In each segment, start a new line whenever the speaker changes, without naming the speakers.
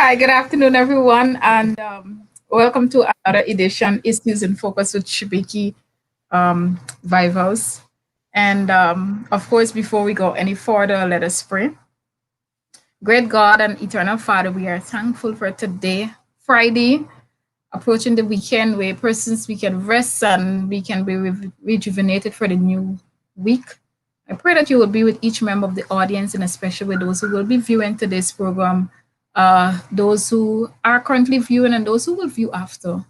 Hi, good afternoon, everyone, and welcome to another edition Issues in Focus with Shibiki Vivals. And of course, before we go any further, let us pray. Great God and eternal Father, we are thankful for today, Friday, approaching the weekend where persons we can rest and we can be rejuvenated for the new week. I pray that you will be with each member of the audience and especially with those who will be viewing today's program, those who are currently viewing and those who will view after.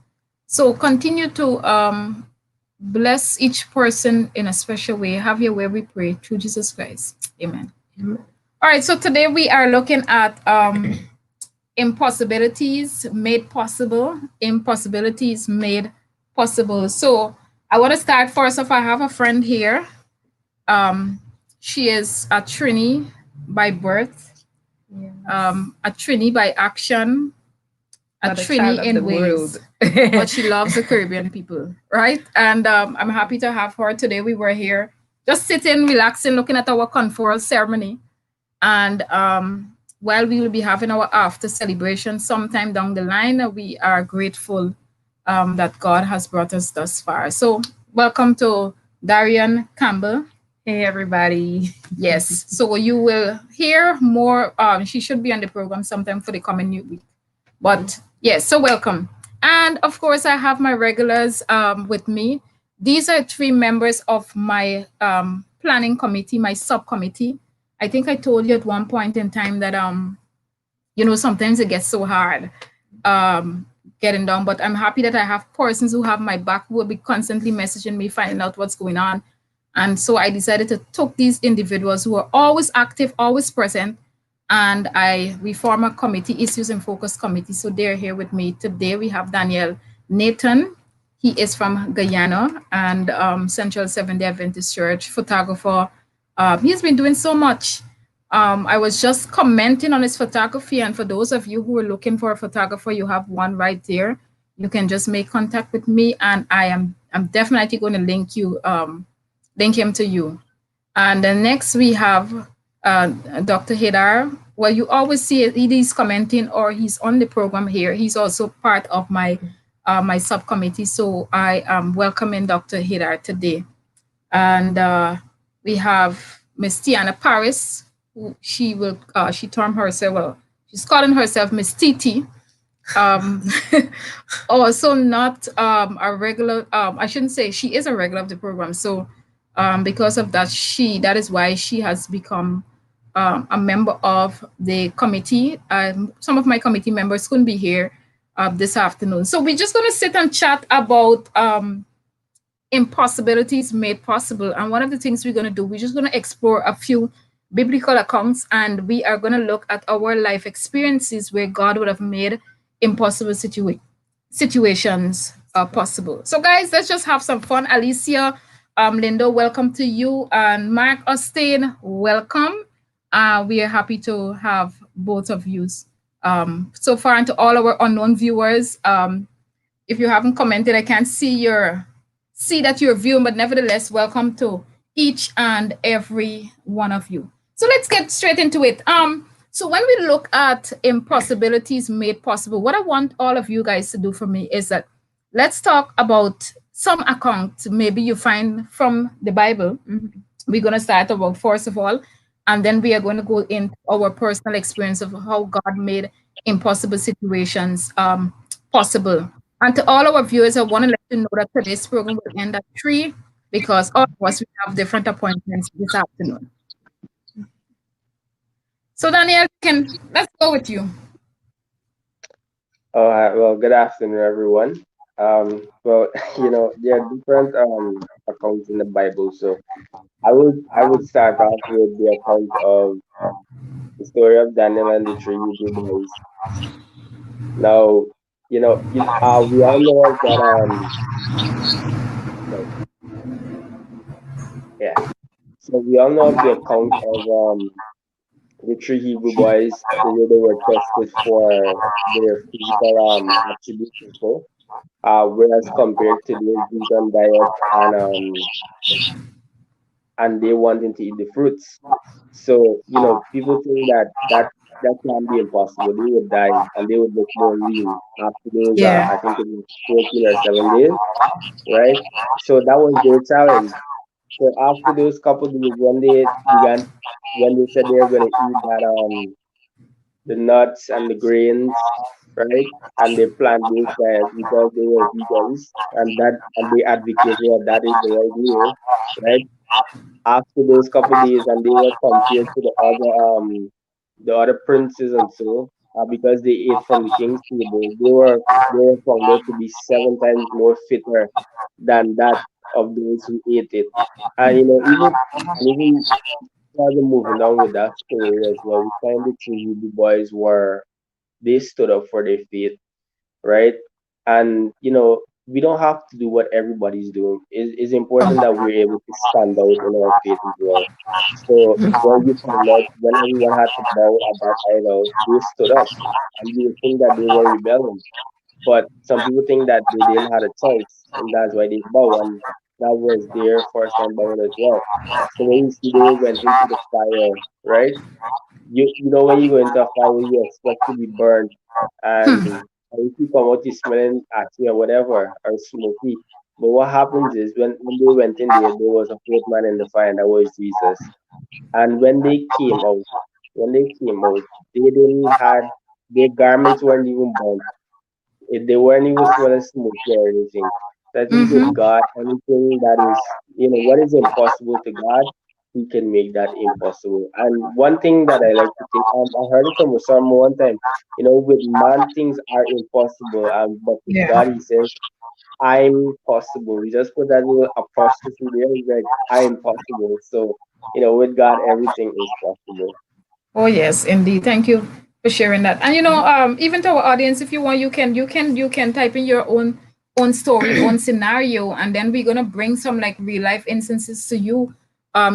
So continue to bless each person in a special way. Have your way, we pray, through Jesus Christ. Amen. All right, so today we are looking at impossibilities made possible. Impossibilities made possible. So I want to start first off. I have a friend here. She is a Trini by birth, a Trini by action, a
Not a child
Trini
of the
in ways,
world.
but she loves the Caribbean people, right? And I'm happy to have her today. We were here just sitting, relaxing, looking at our conferral ceremony. And while we will be having our after celebration sometime down the line, we are grateful that God has brought us thus far. So, welcome to Darian Campbell.
Hey, everybody.
Yes, so you will hear more. She should be on the program sometime for the coming new week. But yes, so welcome. And of course, I have my regulars with me. These are three members of my planning committee, my subcommittee. I think I told you at one point in time that sometimes it gets so hard getting down, but I'm happy that I have persons who have my back who will be constantly messaging me, finding out what's going on. And so I decided to take these individuals who are always active, always present, and we form a committee, Issues in Focus committee. So they're here with me today. We have Daniel Nathan. He is from Guyana and Central Seventh-day Adventist Church photographer. He's been doing so much. I was just commenting on his photography, and for those of you who are looking for a photographer, you have one right there. You can just make contact with me, and I'm definitely going to link him to you. And then next we have Dr. Hidar. Well, you always see it, he's commenting or he's on the program here. He's also part of my subcommittee. So I am welcoming Dr. Hidar today. And we have Miss Tiana Paris, who she termed herself, well, she's calling herself Miss Titi. Um, also not a regular, I shouldn't say she is a regular of the program. So because of that, that is why she has become a member of the committee. Some of my committee members couldn't be here this afternoon. So we're just going to sit and chat about impossibilities made possible. And one of the things we're going to do, we're just going to explore a few biblical accounts, and we are going to look at our life experiences where God would have made impossible situations possible. So, guys, let's just have some fun. Alicia, Lindo, welcome to you. And Mark Austin, welcome. We are happy to have both of you so far. And to all our unknown viewers, if you haven't commented, I can't see that you're viewing, but nevertheless, welcome to each and every one of you. So let's get straight into it. So when we look at impossibilities made possible, what I want all of you guys to do for me is that let's talk about some accounts maybe you find from the Bible. We're going to start about first of all, and then we are going to go into our personal experience of how God made impossible situations possible. And to all our viewers, I want to let you know that today's program will end at 3 because all of us we have different appointments this afternoon. So Daniel, let's go with you.
All right. Well, good afternoon, everyone. Well, there are different accounts in the Bible, so I would start off with the account of the story of Daniel and the three Hebrew boys. Now, we all know that no, yeah. So we all know of the account of the three Hebrew boys, the way they were tested for their physical attributes before. Whereas compared to the Greek diet and they wanting to eat the fruits. So, people think that can be impossible. They would die and they would look more lean after those,
Yeah.
I think it was 14 or 7 days, right? So that was their challenge. So after those couple days, when they said they were going to eat the nuts and the grains, right? And they plant-based diet because they were vegans, and they advocated that that is the right meal, right? After those couple days, and they were compared to the other princes and so, because they ate from the king's table, they were found out to be 7 times more fitter than that of those who ate it. And even further moving on with that story as well, we find the two Hebrew boys were they stood up for their faith, right? And we don't have to do what everybody's doing. It's important that we're able to stand out in our faith as well. So when you find out when everyone had to bow at that idol, they stood up, and you would think that they were rebelling. But some people think that they didn't have a choice, and that's why they bow, and that was their first time bowing as well. So when you see they went into the fire, right? You know when you go into a fire, you expect to be burned, and if you come out, you smelling ashy or whatever or smoky. But what happens is when they went in there was a fourth man in the fire, and that was Jesus. And when they came out, they didn't had their garments weren't even burnt. They weren't even smelling smoky or anything. So I think with
Mm-hmm.
God, anything that is, what is impossible to God, He can make that impossible. And one thing that I like to think, I heard it from Osama one time, with man things are impossible, but with
Yeah.
God, He says, I'm possible. We just put that little apostrophe there, it's like, I'm possible. So, with God, everything is possible.
Oh yes, indeed. Thank you for sharing that. And even to our audience, if you want, you can type in your own story, own scenario, and then we're gonna bring some like real life instances to you.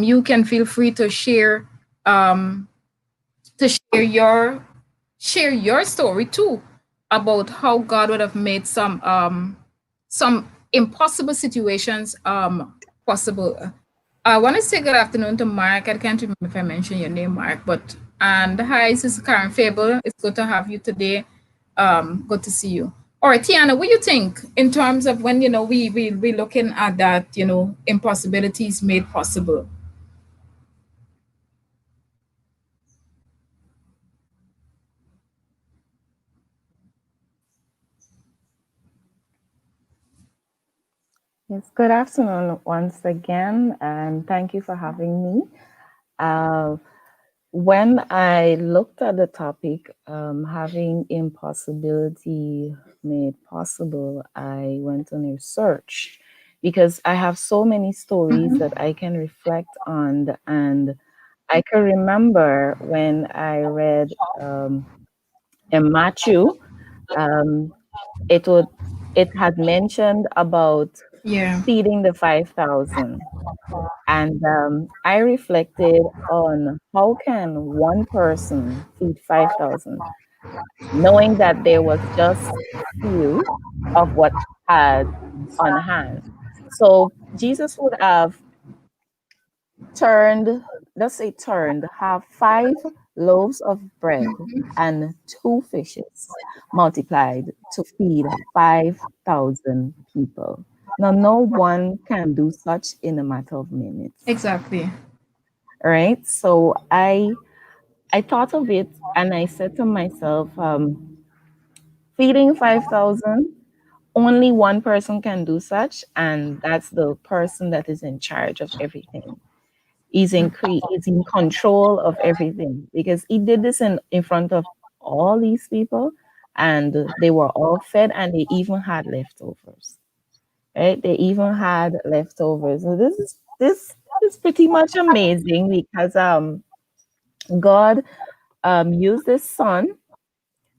You can feel free um to share your story too about how God would have made some impossible situations possible. I want to say good afternoon to Mark. I can't remember if I mentioned your name, Mark, but and hi, this is Karen Fable. It's good to have you today. Good to see you. All right, Tiana, what do you think in terms of when we looking at that impossibilities made possible?
Yes, good afternoon once again, and thank you for having me. Uh, when I looked at the topic, having impossibility made possible, I went on a search because I have so many stories that I can reflect on, and I can remember when I read in Matthew, um, it would it had mentioned about
Yeah.
feeding the 5,000. And I reflected on how can one person feed 5,000, knowing that there was just few of what had on hand. So Jesus would have turned, let's say turned, have 5 loaves of bread and 2 fishes multiplied to feed 5,000 people. Now, no one can do such in a matter of minutes,
Exactly.
right? So I thought of it and I said to myself, feeding 5,000, only one person can do such, and that's the person that is in charge of everything. He's in control of everything because he did this in front of all these people, and they were all fed, and they even had leftovers. Right? They even had leftovers. So this is pretty much amazing because God used his son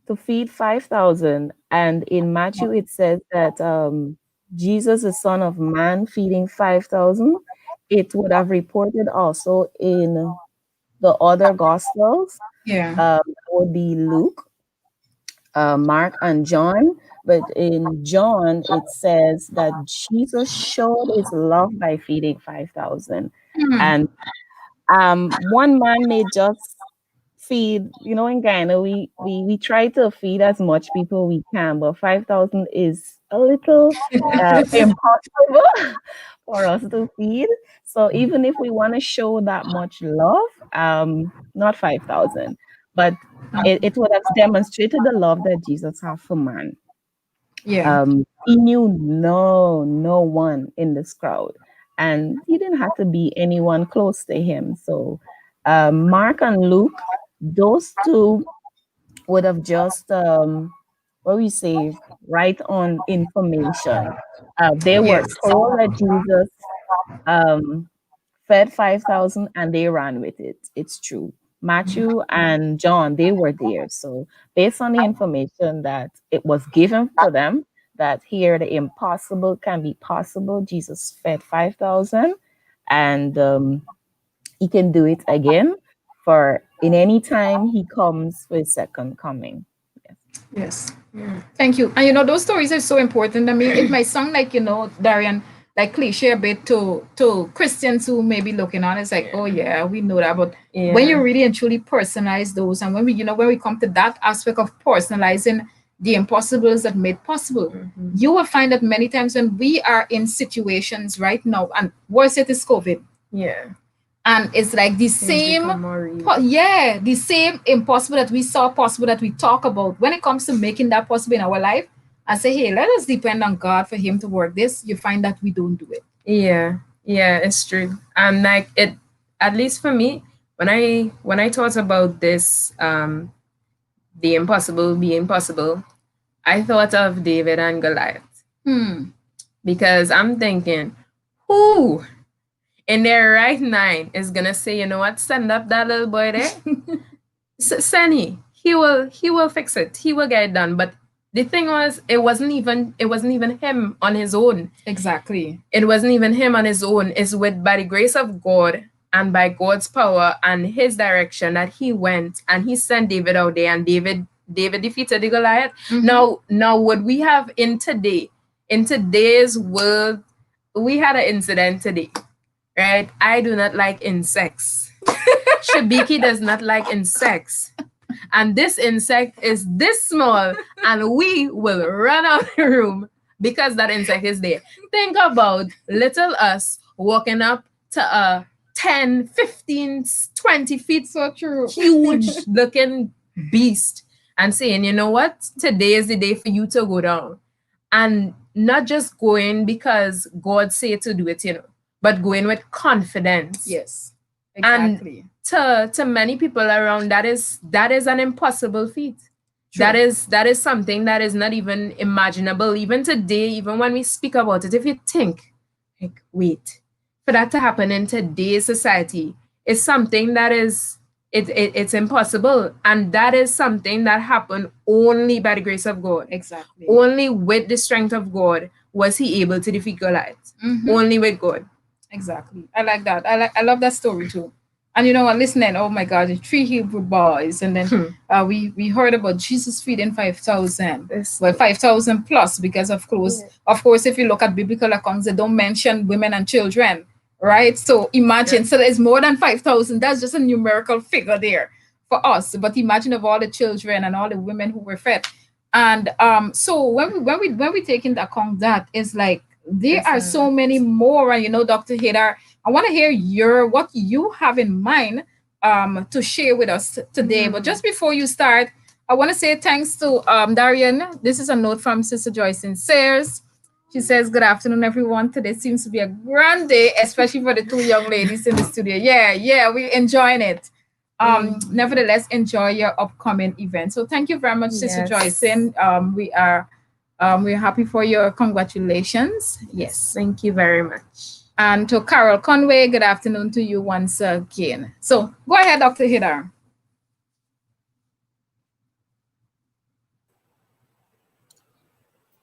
to feed 5,000. And in Matthew, it says that Jesus, the Son of Man, feeding 5,000. It would have reported also in the other Gospels.
Yeah.
That would be Luke, Mark, and John. But in John, it says that Jesus showed his love by feeding 5,000. And one man may just feed, in Ghana, we try to feed as much people we can, but 5,000 is a little impossible for us to feed. So even if we want to show that much love, not 5,000, but it would have demonstrated the love that Jesus has for man.
Yeah.
He knew no one in this crowd, and he didn't have to be anyone close to him. So, Mark and Luke, those two would have just, what we say, right on information. They were
Yes.
told that Jesus um, fed 5,000 and they ran with it. It's true. Matthew and John, they were there. So, based on the information that it was given to them, that here the impossible can be possible, Jesus fed 5,000 and he can do it again for in any time he comes for his second coming. Yes.
Yes. Thank you. And those stories are so important. I mean, it might sound like, Darian, like cliche a bit to Christians who may be looking on. It's like, oh yeah, we know that. But when you really and truly personalize those, and when we come to that aspect of personalizing the impossibles that made possible, you will find that many times when we are in situations right now, and worse it is COVID.
Yeah.
And it's like the same, the same impossible that we saw possible that we talk about. When it comes to making that possible in our life, I say, hey, let us depend on God for Him to work this. You find that we don't do it.
Yeah, yeah, it's true. And like it, at least for me, when I thought about this, the impossible being possible, I thought of David and Goliath because I'm thinking, who in their right mind is gonna say, you know what, send up that little boy there, send he will fix it, he will get it done. But the thing was, it wasn't even him on his own.
Exactly.
It wasn't even him on his own. It's with by the grace of God and by God's power and his direction that he went and he sent David out there, and David defeated the Goliath. Now what we have in today's world, we had an incident today, right? I do not like insects. Shabiki does not like insects. And this insect is this small, and we will run out of the room because that insect is there. Think about little us walking up to a 10, 15, 20 feet
So true.
huge looking beast and saying, you know what, today is the day for you to go down. And not just going because God said to do it, but going with confidence.
Yes. Exactly.
To many people around, that is an impossible feat. True. That is something that is not even imaginable. Even today, even when we speak about it, if you think, like, wait, for that to happen in today's society is something that is it's impossible. And that is something that happened only by the grace of God.
Exactly.
Only with the strength of God was he able to defeat Goliath. Only with God.
Exactly. I like that. I love that story too. And listening, oh my God, the three Hebrew boys, and then we heard about Jesus feeding 5,000. Well, 5,000 plus, because of course, if you look at biblical accounts, they don't mention women and children, right? So imagine, so there's more than 5,000. That's just a numerical figure there for us. But imagine of all the children and all the women who were fed. And so when we take into account that, it's like there are so many more. And Dr. Hadar, I want to hear what you have in mind to share with us today. But just before you start, I want to say thanks to Darian. This is a note from Sister Joyce in Sayers. She says, good afternoon, everyone. Today seems to be a grand day, especially for the two young ladies in the studio. Yeah, we're enjoying it. Nevertheless, enjoy your upcoming event. So thank you very much, Sister Joyce. We're happy for your congratulations. Yes.
Thank you very much.
And to Carol Conway, good afternoon to you once again. So go ahead, Dr. Hadar.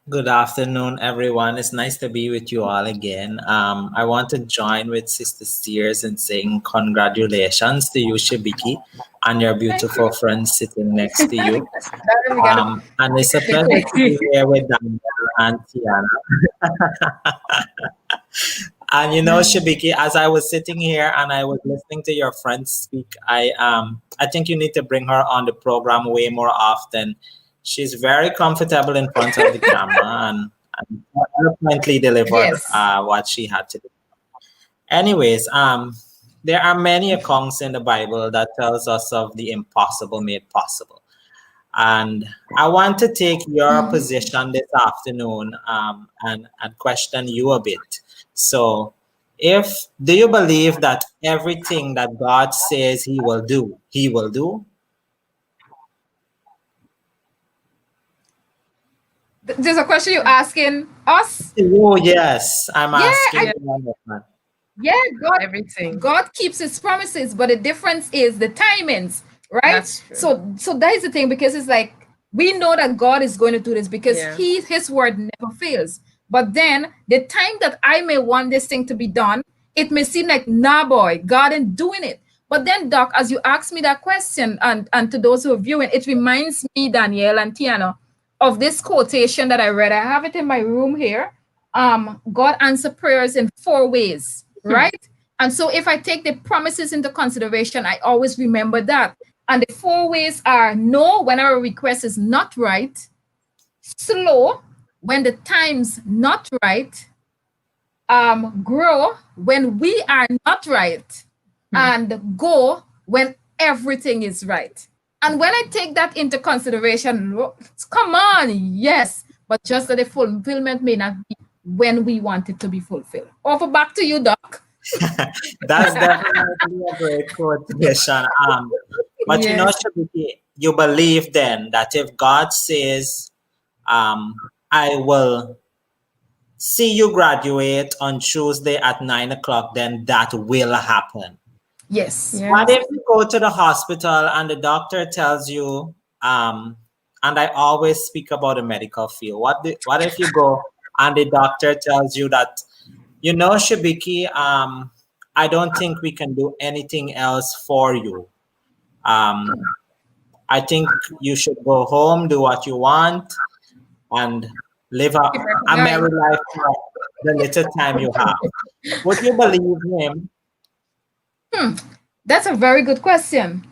Good afternoon, everyone. It's nice to be with you all again. I want to join with Sister Sears in saying congratulations to you, Shibiki, and your beautiful friend sitting next to you. And it's a pleasure to be here with Daniel and Tiana. And Shibiki, as I was sitting here and I was listening to your friend speak, I think you need to bring her on the program way more often. She's very comfortable in front of the camera and eloquently delivered
Yes.
what she had to do. Anyways, there are many accounts in the Bible that tells us of the impossible made possible. And I want to take your position this afternoon and question you a bit. So, do you believe that everything that God says He will do, He will do?
There's a question you're asking us.
Oh, yes, I'm
Yeah,
asking
I,
Yeah,
you on that one.
yeah,
everything.
God keeps his promises, but the difference is the timings, right?
That's true.
So that is the thing, because it's like we know that God is going to do this because
Yeah.
his word never fails. But then the time that I may want this thing to be done, it may seem like, nah, boy, God ain't doing it. But then, Doc, as you asked me that question, and to those who are viewing, it reminds me, Danielle and Tiana, of this quotation that I read. I have it in my room here. God answer prayers in four ways, right? And so if I take the promises into consideration, I always remember that. And the four ways are: no, when our request is not right; slow, when the time's not right; grow, when we are not right; and go, when everything is right. And when I take that into consideration, come on, yes, but just that the fulfillment may not be when we want it to be fulfilled. Over back to you, Doc.
That's definitely a great quotation. But
Yeah.
Shabiki, you believe then that if God says, I will see you graduate on Tuesday at 9 o'clock, then that will happen.
Yes.
What
Yes.
if you go to the hospital and the doctor tells you, and I always speak about the medical field. What if you go and the doctor tells you that, Shibiki, I don't think we can do anything else for you. Um, I think you should go home, do what you want, and live a merry life for the little time you have. Would you believe him?
That's a very good question.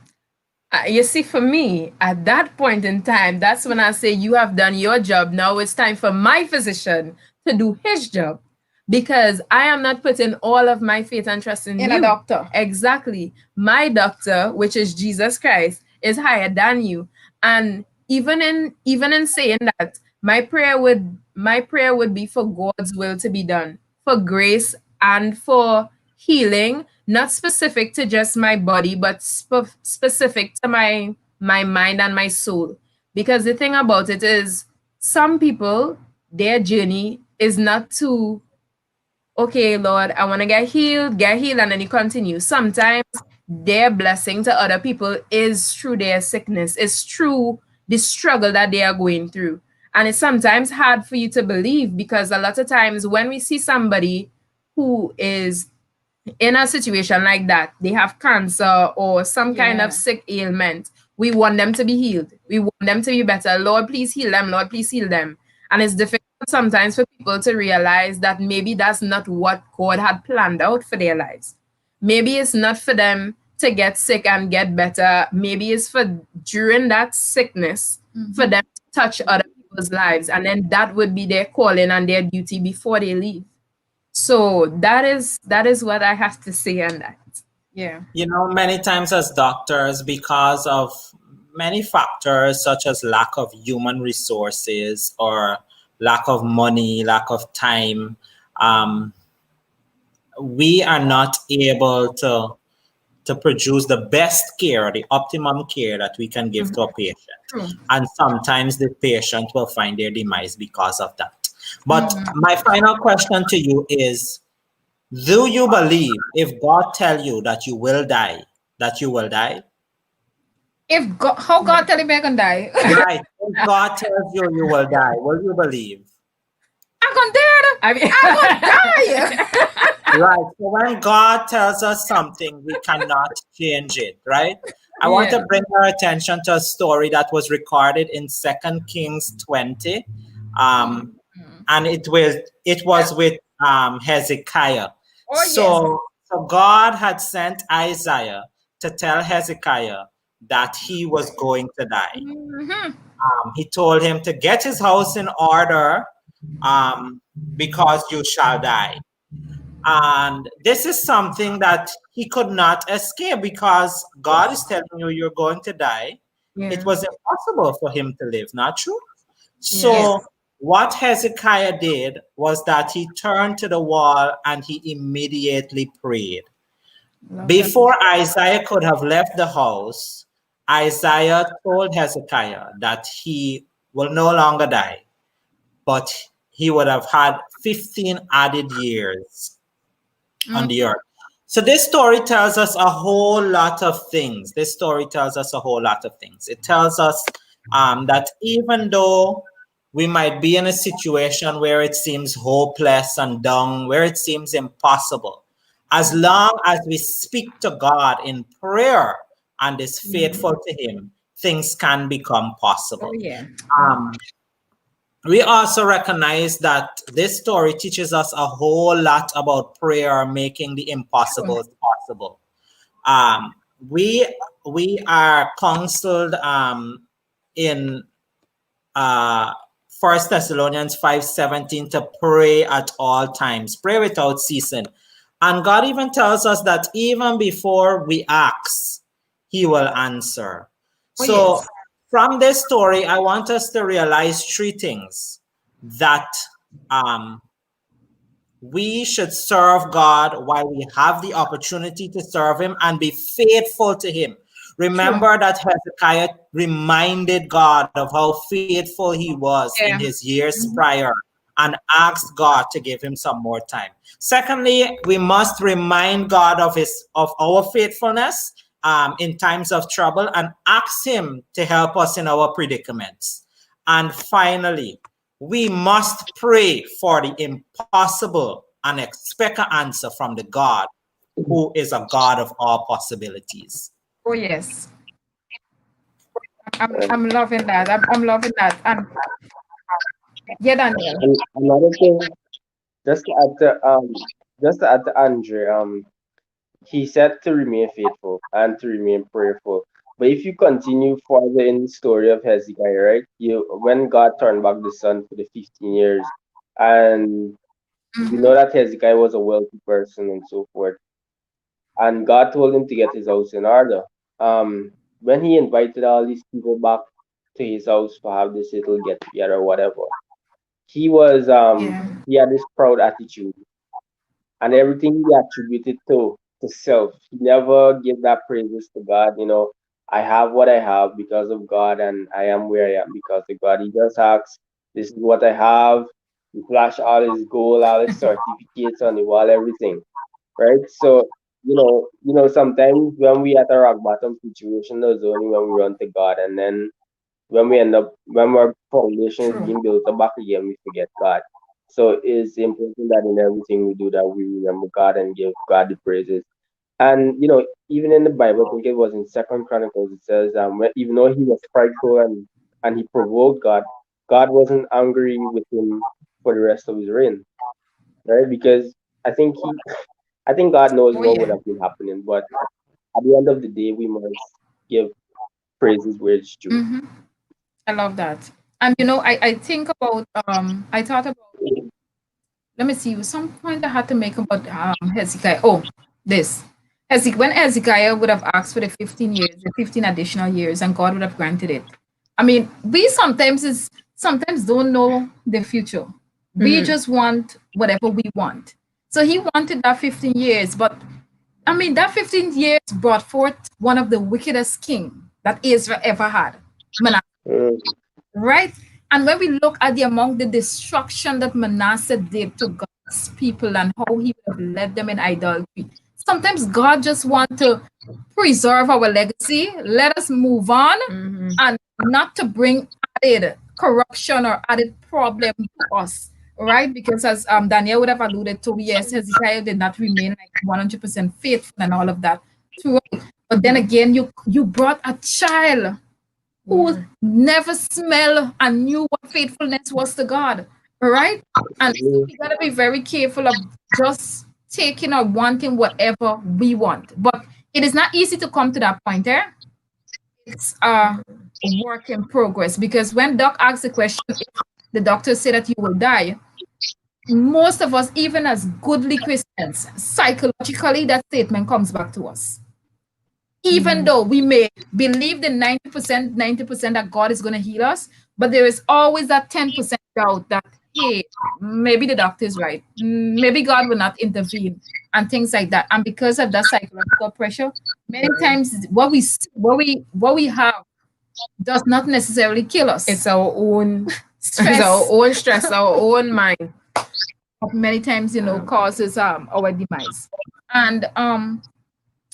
You see, for me, at that point in time, that's when I say, you have done your job. Now it's time for my physician to do his job, because I am not putting all of my faith and trust in
In a
you.
doctor.
Exactly. My doctor, which is Jesus Christ, is higher than you. And even in saying that, my prayer would be for God's will to be done, for grace and for healing, not specific to just my body, but specific to my mind and my soul. Because the thing about it is, some people, their journey is not to, okay, Lord, I want to get healed, and then you continue. Sometimes their blessing to other people is through their sickness, it's through the struggle that they are going through. And it's sometimes hard for you to believe, because a lot of times when we see somebody who is in a situation like that, they have cancer or some kind of
Yeah.
sick ailment, we want them to be healed. We want them to be better. Lord, please heal them. Lord, please heal them. And it's difficult sometimes for people to realize that maybe that's not what God had planned out for their lives. Maybe it's not for them to get sick and get better. Maybe it's for during that sickness for them to touch other people's lives. And then that would be their calling and their duty before they leave. So that is what I have to say on that.
Yeah.
Many times as doctors, because of many factors such as lack of human resources or lack of money, lack of time, um, we are not able to produce the best care, the optimum care that we can give to a patient.
True.
And sometimes the patient will find their demise because of that. But my final question to you is, do you believe if God tell you that you will die, that you will die?
If God, how God tell him I can die?
Right. If God tells you you will die, will you believe?
I'm gonna die.
I mean,
I'm gonna die.
Right. So when God tells us something, we cannot change it, right? I want
Yeah.
to bring our attention to a story that was recorded in 2 Kings 20. And it was with Hezekiah.
Oh yes.
So God had sent Isaiah to tell Hezekiah that he was going to die.
Mm-hmm.
He told him to get his house in order, um, because you shall die. And this is something that he could not escape because God is telling you you're going to die. It
Yeah.
was impossible for him to live, not true?
Yes.
So, what Hezekiah did was that he turned to the wall and he immediately prayed.
Love that.
Before Isaiah could have left the house, Isaiah told Hezekiah that he will no longer die, but he would have had 15 added years on
Mm.
the earth. So this story tells us a whole lot of things. This story tells us a whole lot of things. It tells us that even though we might be in a situation where it seems hopeless and down, where it seems impossible, as long as we speak to God in prayer and is faithful to Him, things can become
Oh
possible.
yeah.
Um, we also recognize that this story teaches us a whole lot about prayer making the
True.
impossible possible. Um, we we are counseled in uh, 1 Thessalonians 5:17 to pray at all times, pray without ceasing. And God even tells us that even before we ask, He will answer.
Oh
So,
yes.
from this story, I want us to realize three things that um, we should serve God while we have the opportunity to serve Him and be faithful to Him.
True.
Remember that Hezekiah reminded God of how faithful he was in
Yeah.
his years
Mhm.
prior and asked God to give him some more time. Secondly, we must remind God of our faithfulness in times of trouble and ask Him to help us in our predicaments. And finally, we must pray for the impossible and expect an answer from the God who is a God of all possibilities.
Oh yes.
And,
I'm loving that. I'm loving that. And yeah, Daniel.
and another thing, just to add to Andre, he said to remain faithful and to remain prayerful. But if you continue further in the story of Hezekiah, right? You when God turned back the sun for the 15 years, and we know
Mm-hmm.
that Hezekiah was a wealthy person and so forth, and God told him to get his house in order. When he invited all these people back to his house to have this little get together or whatever,
Yeah.
he had this proud attitude and everything he attributed to self. He never gave that praises to God. I have what I have because of God, and I am where I am because of God. He just asks, "This is what I have." He flash all his gold, all his certificates on the wall, everything, right? So sometimes when we at a rock bottom situation, there's only when we run to God, and then when our foundation is
True.
being built up back again, we forget God. So it's important that in everything we do that we remember God and give God the praises. And even in the Bible, I think it was in Second Chronicles, it says even though he was prideful and he provoked God, God wasn't angry with him for the rest of his reign, right? Because I think I think God knows
Oh
what would
yeah.
have been happening, but at the end of the day, we must give praises where it's due.
Mm-hmm. I love that. And I think about I thought about, let me see, some point I had to make about Hezekiah. Oh, this. When Hezekiah would have asked for the 15 years, the 15 additional years, and God would have granted it. I mean, we sometimes don't know the future. We
Mm-hmm.
just want whatever we want. So he wanted that 15 years, but I mean that 15 years brought forth one of the wickedest king that Israel ever had.
Mm,
Right? And when we look at the among the destruction that Manasseh did to God's people and how he would have led them in idolatry, sometimes God just wants to preserve our legacy, let us move on,
Mm-hmm.
and not to bring added corruption or added problem to us. Right? Because as Daniel would have alluded to, yes, Hezekiah did not remain like 100% faithful and all of that. True. But then again, you brought a child who
Yeah.
never smell and knew what faithfulness was to God. All right. And so
absolutely.
we gotta be very careful of just taking or wanting whatever we want. But it is not easy to come to that point there. It's a work in progress because when doc asks the question, if the doctor say that you will die, most of us, even as goodly Christians, psychologically that statement comes back to us. Even though we may believe the 90% that God is going to heal us, but there is always that 10% doubt that, hey, maybe the doctor is right. Maybe God will not intervene and things like that. And because of that psychological pressure, many times what we have does not necessarily kill us.
It's our own
Stress.
It's our own stress, our own mind.
Many times, causes our demise. And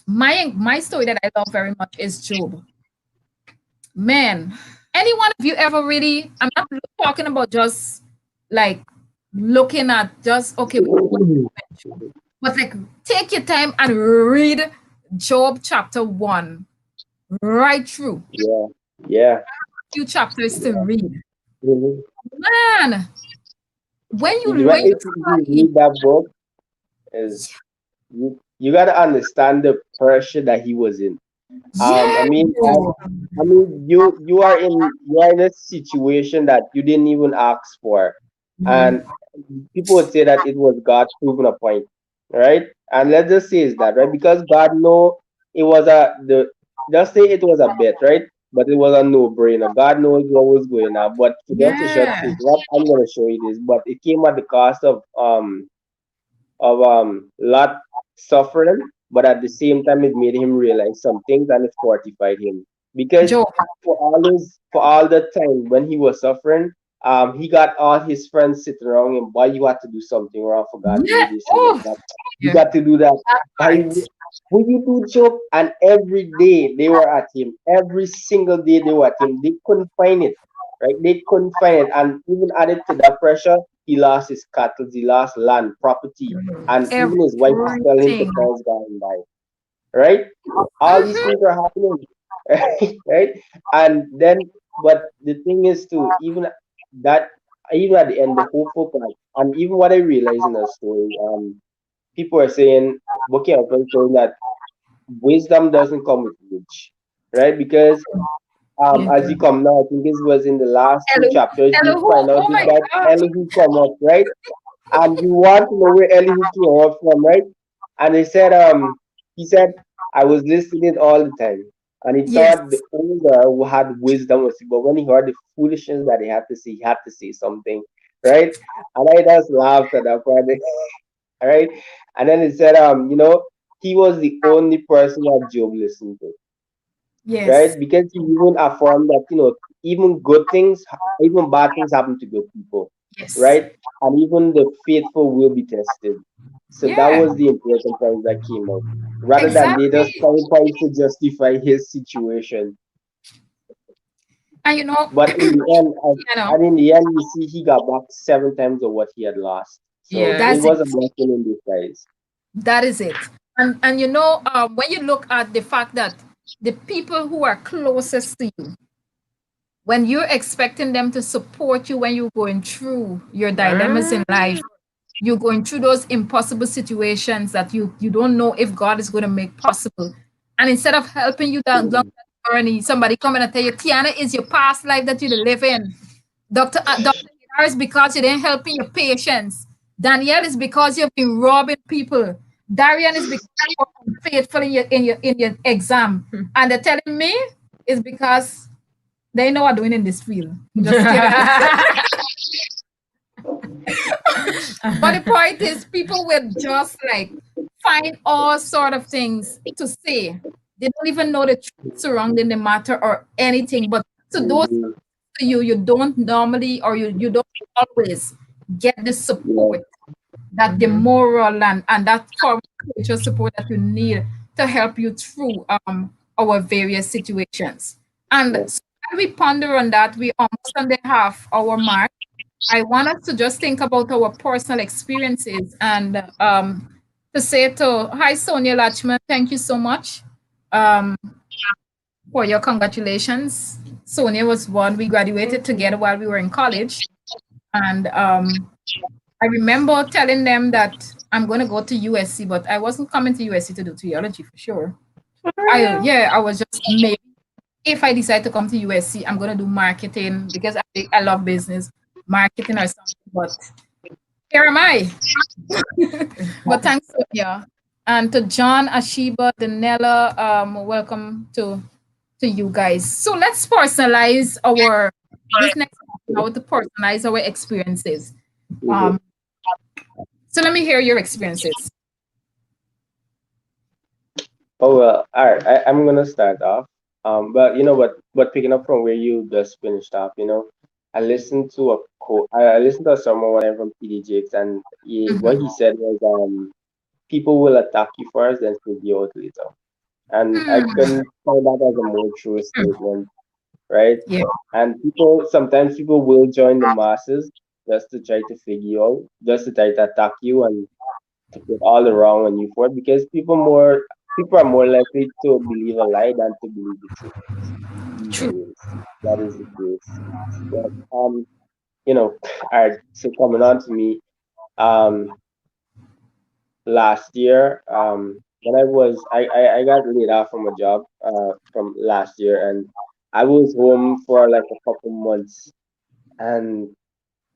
my story that I love very much is Job. Man, any one of you ever really? I'm not talking about just like looking at just okay, but like take your time and read Job chapter 1 right through.
Yeah, yeah.
Few chapters to read.
Mhm.
Man, when you
When
when you
if you
start,
read that book, is you got to understand the pressure that he was in.
yeah,
I mean,
bro.
you are in a situation that you didn't even ask for, and people would say that it was God proving a point, right? And let's just say is that right because God know it was a the just say it was a bet, right? But it was a no brainer. God knows what was going on. But to just to short
Yeah.
story, what I'm gonna show you this, but it came at the cost of Lot suffering, but at the same time it made him realize some things and it fortified him. Because
Job.
for all the time when he was suffering, he got all his friends sitting around him, why you had to do something wrong for God to do
Yeah.
this, you know,
Oh,
that you
yeah.
got to do that. Why
Right.
would you do joke? And every day they were at him. Every single day they were at him. They couldn't find it. Right? They couldn't find it. And even added to that pressure, he lost his cattle, he lost land, property, and even his wife was telling him to
Everything.
curse God and die. Right? All these
Mhm.
things are happening. Right? And then, but the thing is to that even at the end, the hopeful part, and even what I realized in the story, people are saying, booking up and saying that wisdom doesn't come with age, right? Because as you come now, I think this was in the last two
Hello.
chapters, you
Hello.
find out
Oh
this
my
guy
God.
Elihu come up, right? And you want to know where Elihu came up from, right? And he said, I was listening all the time. And he
Yes.
thought the older who had wisdom was, but when he heard the foolishness that he had to say something, right? And I just laughed at that part, all right? And then he said, he was the only person that Job listened to,
Yes.
right? Because he even affirmed that, even good things, even bad things happen to good people,
Yes.
right? And even the faithful will be tested. So that
Yeah.
was the important point that came out. Rather than they
Exactly.
just trying to justify his situation.
And
But in the end,
you know,
and in the end, you see he got back 7 times of what he had lost. So
Yeah.
it
that's it.
was a blessing in disguise.
That is it. And when you look at the fact that the people who are closest to you, when you're expecting them to support you when you're going through your dilemmas in life, you're going through those impossible situations that you don't know if God is going to make possible. And instead of helping you down that journey, somebody come in and tell you, Tiana is your past life that you live in. Dr. Hilar is because you didn't help in your patients. Danielle is because you've been robbing people. Darian is because you were unfaithful in your exam. And they're telling me is because they know what doing in this field. Just kidding. But the point is, people will just like find all sort of things to say. They don't even know the truth surrounding the matter or anything. But to those
Mhm.
to you, you don't normally or you don't always get the
Yeah,
support that the moral and that form of spiritual support that you need to help you through our various situations. And
yeah.
so while we ponder on that, we almost on the half hour mark. I want us to just think about our personal experiences and to say to hi Sonia Lachman, thank you so much um, for your congratulations. Sonia was one we graduated together while we were in college, and I remember telling them that I'm going to go to USC, but I wasn't coming to USC to do theology for sure. I was just maybe if I decide to come to USC, I'm going to do marketing because I love business, marketing or something. But here am I. But thanks, Sonia. And to John, Ashiba, Danella, welcome to you guys. So let's personalize our this next now to personalize our experiences.
Mhm.
Um, so let me hear your experiences.
Oh well, all right. I'm gonna start off. But you know what? But picking up from where you just finished off, I listened to a sermon when I'm from PD Jakes, and what he said was, people will attack you first, then figure you out later. And I
Hmm.
can find that as a more true statement, right?
Yeah.
And sometimes people will join the masses just to try to figure you out, just to try to attack you and to put all the wrong on you for it, because people are more likely to believe a lie than to believe the truth these
True.
days. That is the case. But you know, all right. So coming on to me, um, last year, when I got laid off from a job, from last year, and I was home for like a couple months, and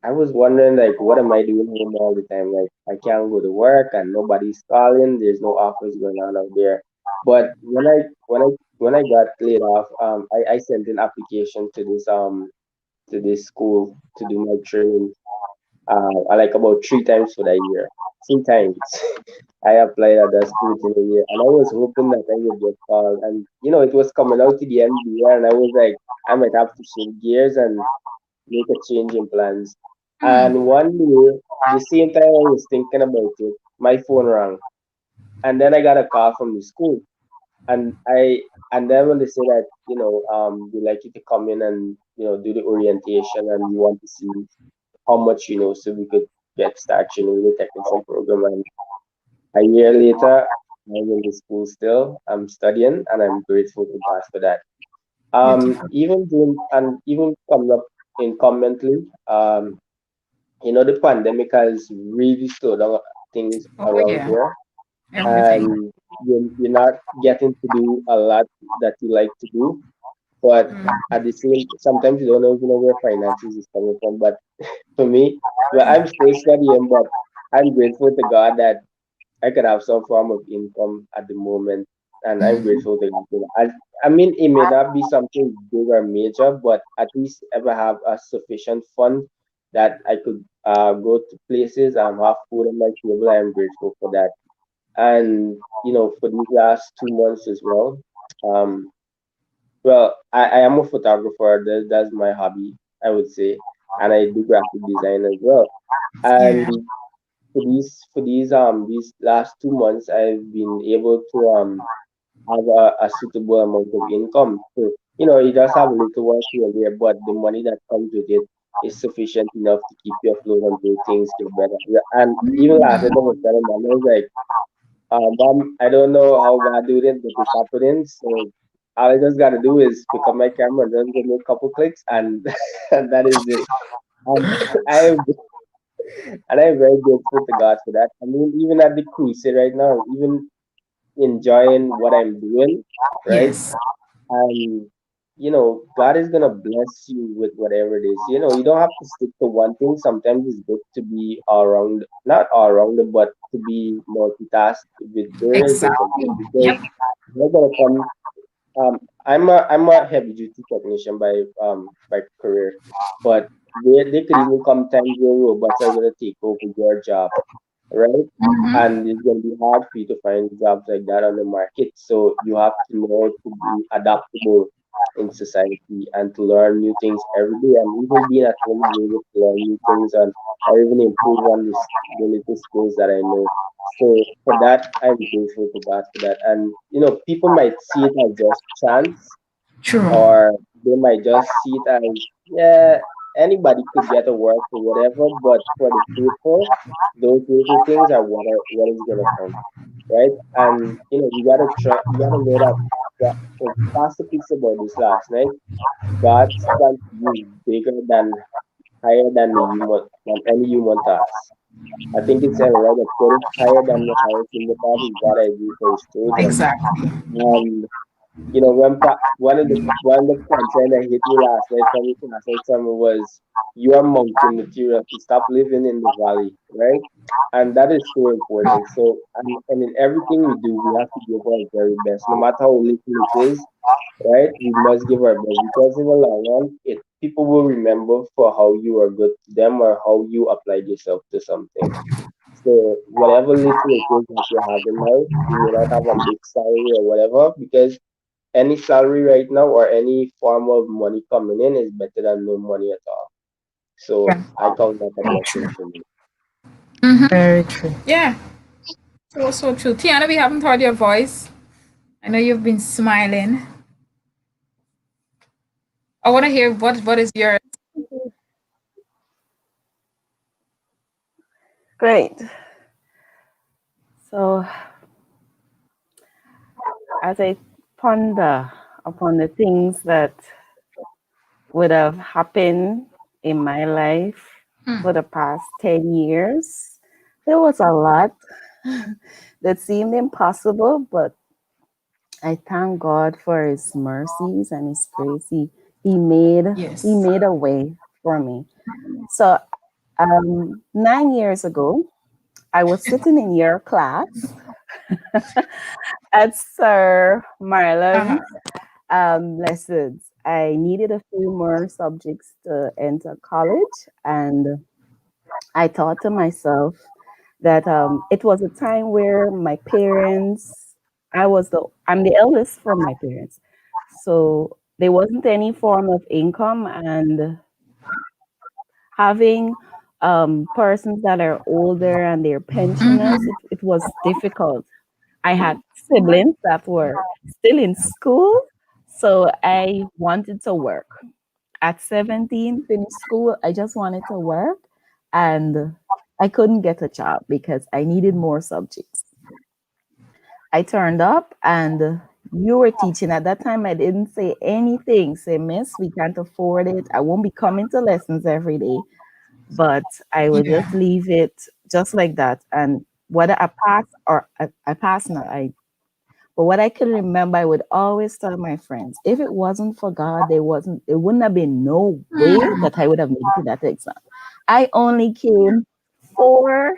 I was wondering like, what am I doing home all the time? Like, I can't go to work and nobody's calling. There's no offers going on out there. But when I got laid off, I sent an application to this school to do my training. I like about 3 times for that year. 3 times. I applied at that school within a year, and I was hoping that I would get called. And it was coming out to the end of the year, and I was like, I might have to shift gears and make a change in plans.
Hmm.
And one day, the same time I was thinking about it, my phone rang. And then I got a call from the school. And and then when they say that, they like you to come in and, do the orientation and we want to see how much you know so we could get started in the technician program. And a year later, I'm in the school still. I'm studying and I'm grateful to God for that.
Beautiful.
Even coming up incommentally, the pandemic has really slowed down things
Oh
around
yeah.
here,
Everything.
and you're not getting to do a lot that you like to do. But at the same, sometimes you don't even know where finances is coming from. But for me, well, I'm still studying, but I'm grateful to God that I could have some form of income at the moment, and I'm grateful to God. I mean, it may not be something big or major, but at least ever have a sufficient fund that I could go to places and have food on my table. I am grateful for that. And for these last 2 months as well, um, well, I am a photographer. That's my hobby, I would say, and I do graphic design as well.
Yeah.
And these last 2 months I've been able to have a suitable amount of income. So you just have a little work here and there, but the money that comes with it is sufficient enough to keep you afloat until things get better. Yeah, and even last night I was telling mom, I was like, Mom, I don't know how God do it, but it's happening. So all I just gotta do is pick up my camera and just give me a couple clicks, and and that is it. And I am I'm very grateful to God for that. I mean, even at the crusade right now, even enjoying what I'm doing, right?
Yes.
And God is gonna bless you with whatever it is. You don't have to stick to one thing. Sometimes it's good to be all around, not all around, but to be multitask with various different
Exactly.
things because
Yep.
they're gonna come. I'm a heavy duty technician by career, but they could even come times where robots are gonna take over your job, right? And it's going to be hard for you to find jobs like that on the market. So you have to know to be adaptable in society and to learn new things every day. And even being at home, you're able to learn new things and or even improve on the little skills that I know. So for that, I'm grateful to God for that. And people might see it as just chance,
True.
or they might just see it as, yeah, anybody could get a work or whatever, but for the faithful, those little things are what is gonna count, right? And you gotta know that the Pastor speaks about this last night. God's plan for you is bigger than higher than the human than any human task. I think it's right. A kid is higher than the highest in the body is what I do for his children.
Exactly.
And one of the content that hit me last night from the class I summer was you are mountain material to stop living in the valley, right? And that is so important. So and in everything we do, we have to give our very best, no matter how little it is, right? We must give our best because in the long run, it people will remember for how you are good to them or how you applied yourself to something. So whatever little it is that you have in life, you may not have a big salary or whatever, because any salary right now or any form of money coming in is better than no money at all. So
Yeah.
I count that a
So
blessing
true.
for me.
Mm-hmm.
Very true.
Yeah. So so true. Tiana, we haven't heard your voice. I know you've been smiling. I want to hear what is your.
Great. So, as I ponder upon the things that would have happened in my life for the past 10 years, there was a lot that seemed impossible, but I thank God for His mercies and His grace. He made He
Yes.
made a way for me. So 9 years ago, I was sitting in your class at Sir
Uh-huh.
Marlon's lessons. I needed a few more subjects to enter college, and I thought to myself that it was a time where my parents, I'm the eldest from my parents, so there wasn't any form of income, and having persons that are older and they're pensioners,
Mm-hmm.
it was difficult. I had siblings that were still in school, so I wanted to work. At 17, finished school, I just wanted to work, and I couldn't get a job because I needed more subjects. I turned up and you were teaching. At that time, I didn't say anything. Say, Miss, we can't afford it. I won't be coming to lessons every day, but I would
Yeah.
just leave it just like that. And whether I pass or I pass not, but what I can remember, I would always tell my friends, if it wasn't for God, there wouldn't have been no way
Mm.
that I would have made it to that exam. I only came 4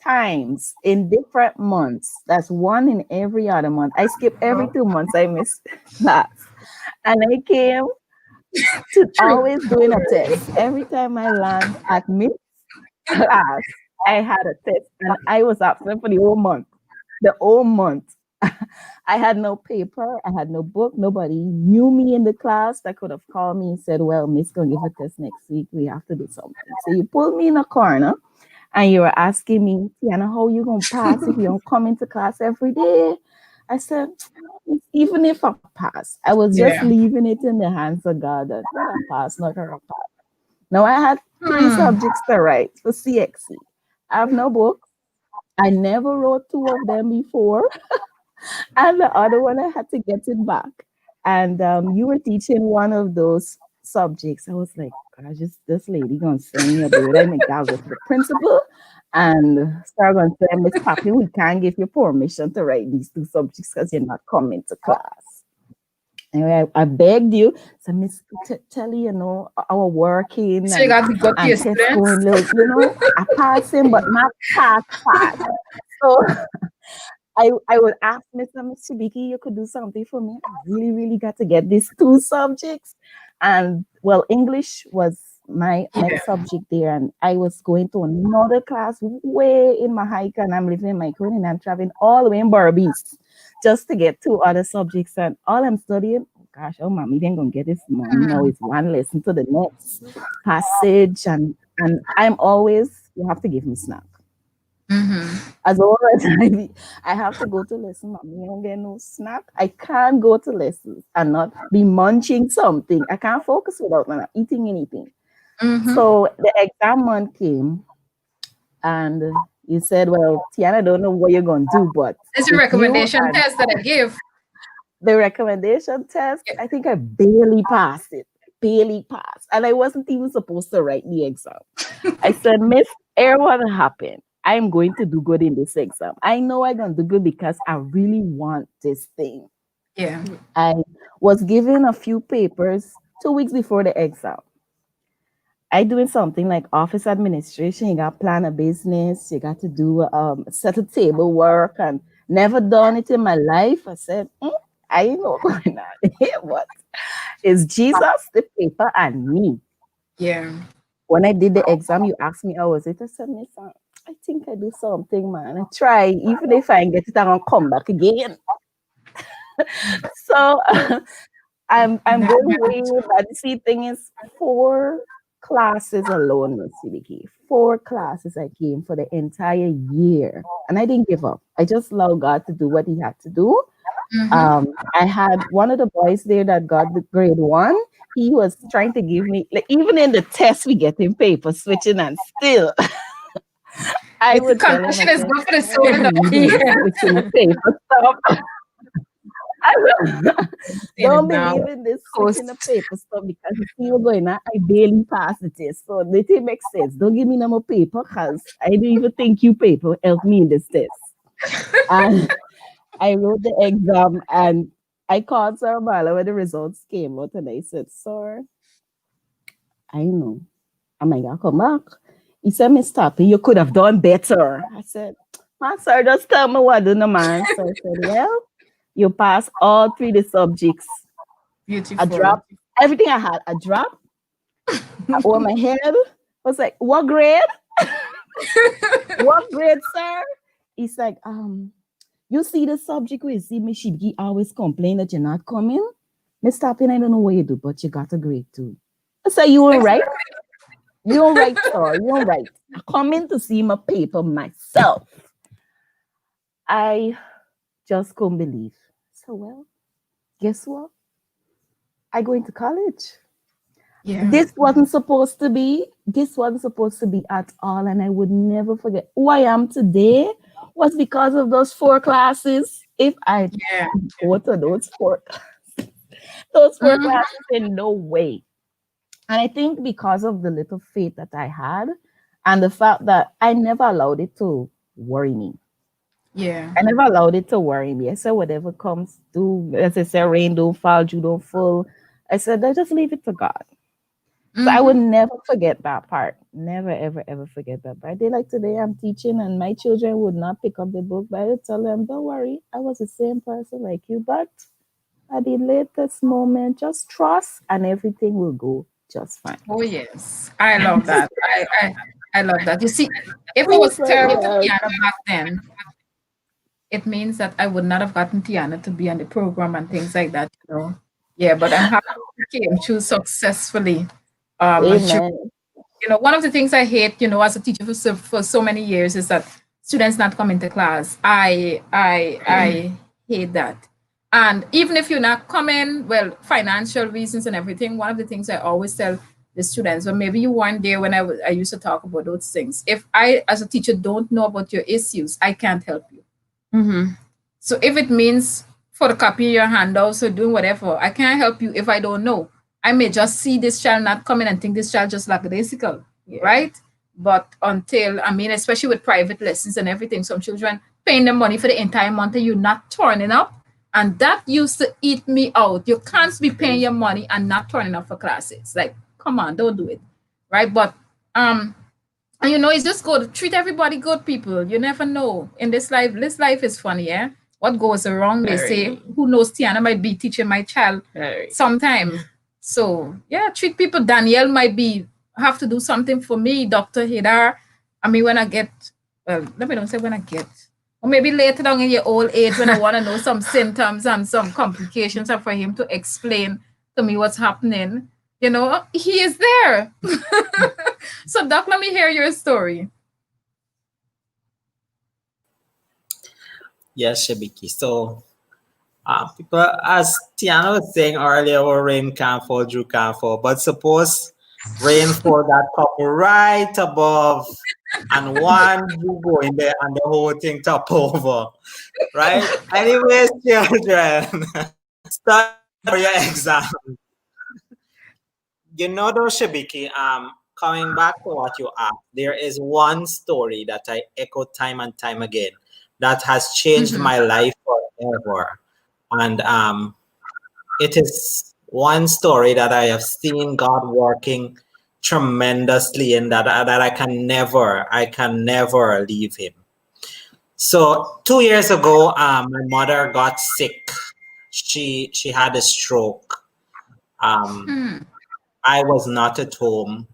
times in different months. That's one in every other month. I skip every 2 months. I miss class. And I came to
True.
always doing a test. Every time I land at mid class, I had a test and I was absent for the whole month. The whole month. I had no paper, I had no book, nobody knew me in the class that could have called me and said, well, Miss gonna give a test next week. We have to do something. So you pulled me in a corner and you were asking me, Tiana, how you gonna pass if you don't come into class every day? I said, even if I pass, I was just
Yeah.
leaving it in the hands of God that what I pass, not her pass. Now I had three
Hmm.
subjects to write for CXC. I have no book. I never wrote two of them before. And the other one, I had to get it back. And you were teaching one of those subjects. I was like, gosh, this lady gonna send me a bill. I make that go to the principal and start gonna say, Miss Papi, we can't give you permission to write these two subjects because you're not coming to class. Anyway, I begged you, so Miss Telly, our working
So you got to go to your
and test
students.
going little, I pass him, but not pass. So I would ask Miss Shibiki, you could do something for me. I really, really got to get these two subjects. And well, English was my
Yeah.
next subject there. And I was going to another class way in Mahika, and I'm living in my and I'm traveling all the way in Barbies just to get two other subjects. And all I'm studying, oh gosh, oh mommy, then gonna get this money now. It's one lesson to the next passage. And I'm always, you have to give me snack.
Mm-hmm.
As always, I have to go to lesson. Mommy, I don't get no snack. I can't go to lessons and not be munching something. I can't focus without not eating anything.
Mm-hmm.
So the exam month came, and you said, "Well, Tiana, I don't know what you're gonna do, but
It's a
if you
recommendation
and
test that I give.
the recommendation test, I think I barely passed it, barely passed, and I wasn't even supposed to write the exam. I said, Miss." Here what happened. I'm going to do good in this exam. I know I'm going to do good because I really want this thing.
Yeah.
I was given a few papers 2 weeks before the exam. I doing something like office administration. You got to plan a business. You got to do set a table work, and never done it in my life. I said, I ain't know going on here. What is Jesus, the paper, and me?
Yeah.
When I did the exam, you asked me how was it. I said, Miss, I think I do something, man. I try, even if I get it, I'm gonna come back again. So I'm
That
going
might
way, but the see thing is 4 classes alone, Miss CBK. 4 classes I came for the entire year. And I didn't give up. I just allowed God to do what he had to do. I had one of the boys there that got the grade 1. He was trying to give me, like, even in the test, we get in paper switching, and still I
the
would tell him, I
concussion is
said,
good for the
I don't
soul,
believe in this
though.
switching of paper stuff. I will.
Saying it
Don't
now.
believe in this switching the
Host.
paper stuff because you see what's going on. I barely passed the test. So the thing makes sense. Don't give me no more paper because I don't even think you paper help me in this test. And I wrote the exam and I called Sir Marla when the results came out and I said, Sir, I know. Am I gonna come back? He said, Miss Tappy, you could have done better. I said, man, sir, just tell me what do no man. So I said, well, you passed all 3 the subjects. I
Beautiful.
dropped everything I had. I dropped on my head. I was like, what grade? What grade, sir? He's like, you see the subject where you see me, she always complain that you're not coming. Miss Tapping, I don't know what you do, but you got a grade too. I said, you were right. You were right, sir. You were right. I come in to see my paper myself. I just couldn't believe. So, well, guess what? I go into college.
Yeah.
This wasn't supposed to be. This wasn't supposed to be at all. And I would never forget who I am today was because of those 4 classes. If I
Yeah.
go to those four
Mhm.
classes, in no way. And I think because of the little faith that I had and the fact that I never allowed it to worry me.
Yeah.
I never allowed it to worry me. I said, whatever comes, do, as I said, rain don't fall, dew don't fall. I said, I just leave it to God. So I would
Mm-hmm.
never forget that part. Never, ever, ever forget that part. Day like today, I'm teaching, and my children would not pick up the book, but I would tell them, don't worry, I was the same person like you, but at the latest moment, just trust and everything will go just fine.
Oh yes. I love that. I love that. You see, if I
Oh
was
my
terrible to
God.
piano back then, it means that I would not have gotten Tiana to be on the program and things like that. Yeah, but I'm happy she came through successfully. And she,
Amen.
one of the things I hate, as a teacher for so many years is that students not coming to class. I hate that. And even if you're not coming, well, financial reasons and everything, one of the things I always tell the students, or maybe you weren't there when I used to talk about those things. If I, as a teacher, don't know about your issues, I can't help you.
Mm-hmm.
So if it means photocopying your handouts or doing whatever, I can't help you if I don't know. I may just see this child not coming and think this child just lackadaisical, right? But especially with private lessons and everything, some children paying them money for the entire month and you're not turning up. And that used to eat me out. You can't be paying your money and not turning up for classes. Like, come on, don't do it. Right. But and it's just good. Treat everybody good, people. You never know. In this life, is funny, yeah? What goes wrong, they say,
Very,
who knows, Tiana might be teaching my child
very.
sometime. So, yeah, treat people. Danielle might be have to do something for me, Dr. Hidar. I mean, when I get, well, let me don't say when I get, or maybe later down in your old age when I want to know some symptoms and some complications and for him to explain to me what's happening. He is there. So, Doc, let me hear your story.
Yes, Shabiki. So, people, as Tiana was saying earlier, where rain can't fall, dew can't fall. But suppose rain fall that couple right above, and one you go in there and the whole thing top over, right? Anyways, children, study for your exam. Though, Shabiki, coming back to what you asked, there is one story that I echo time and time again that has changed
Mm-hmm.
my life forever. And it is one story that I have seen God working tremendously in that I can never leave him. So 2 years ago, my mother got sick. She had a stroke. Um, I was not at home.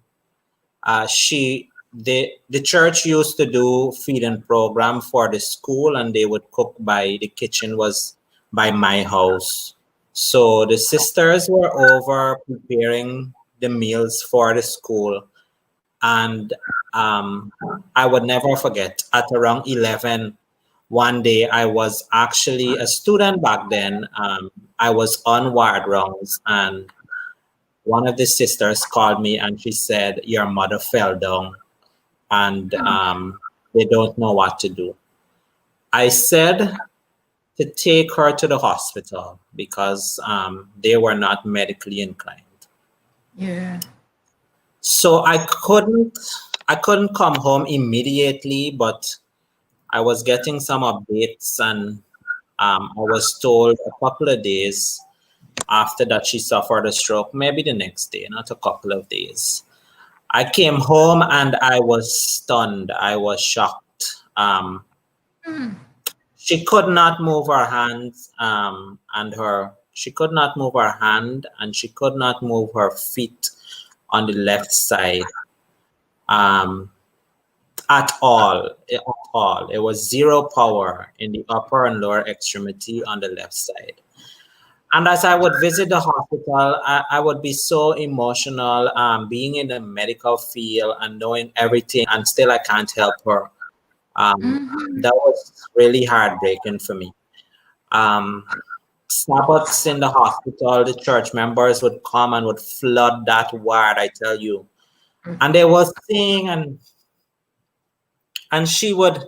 The church used to do feeding program for the school, and they would cook by the kitchen was by my house. So the sisters were over preparing the meals for the school, and I would never forget at around 11 one day I was actually a student back then. I was on ward rounds, and one of the sisters called me and she said, "Your mother fell down and they don't know what to do." I said to take her to the hospital because they were not medically inclined.
Yeah.
So I couldn't come home immediately, but I was getting some updates, and I was told a couple of days after that she suffered a stroke, maybe the next day, not a couple of days. I came home and I was stunned. I was shocked. She could not move her hands she could not move her hand and she could not move her feet on the left side um, at all. At all. It was zero power in the upper and lower extremity on the left side. And as I would visit the hospital, I would be so emotional, being in the medical field and knowing everything, and still I can't help her. That was really heartbreaking for me. Um, Sabbaths in the hospital, the church members would come and would flood that ward, I tell you. And they would sing, and she would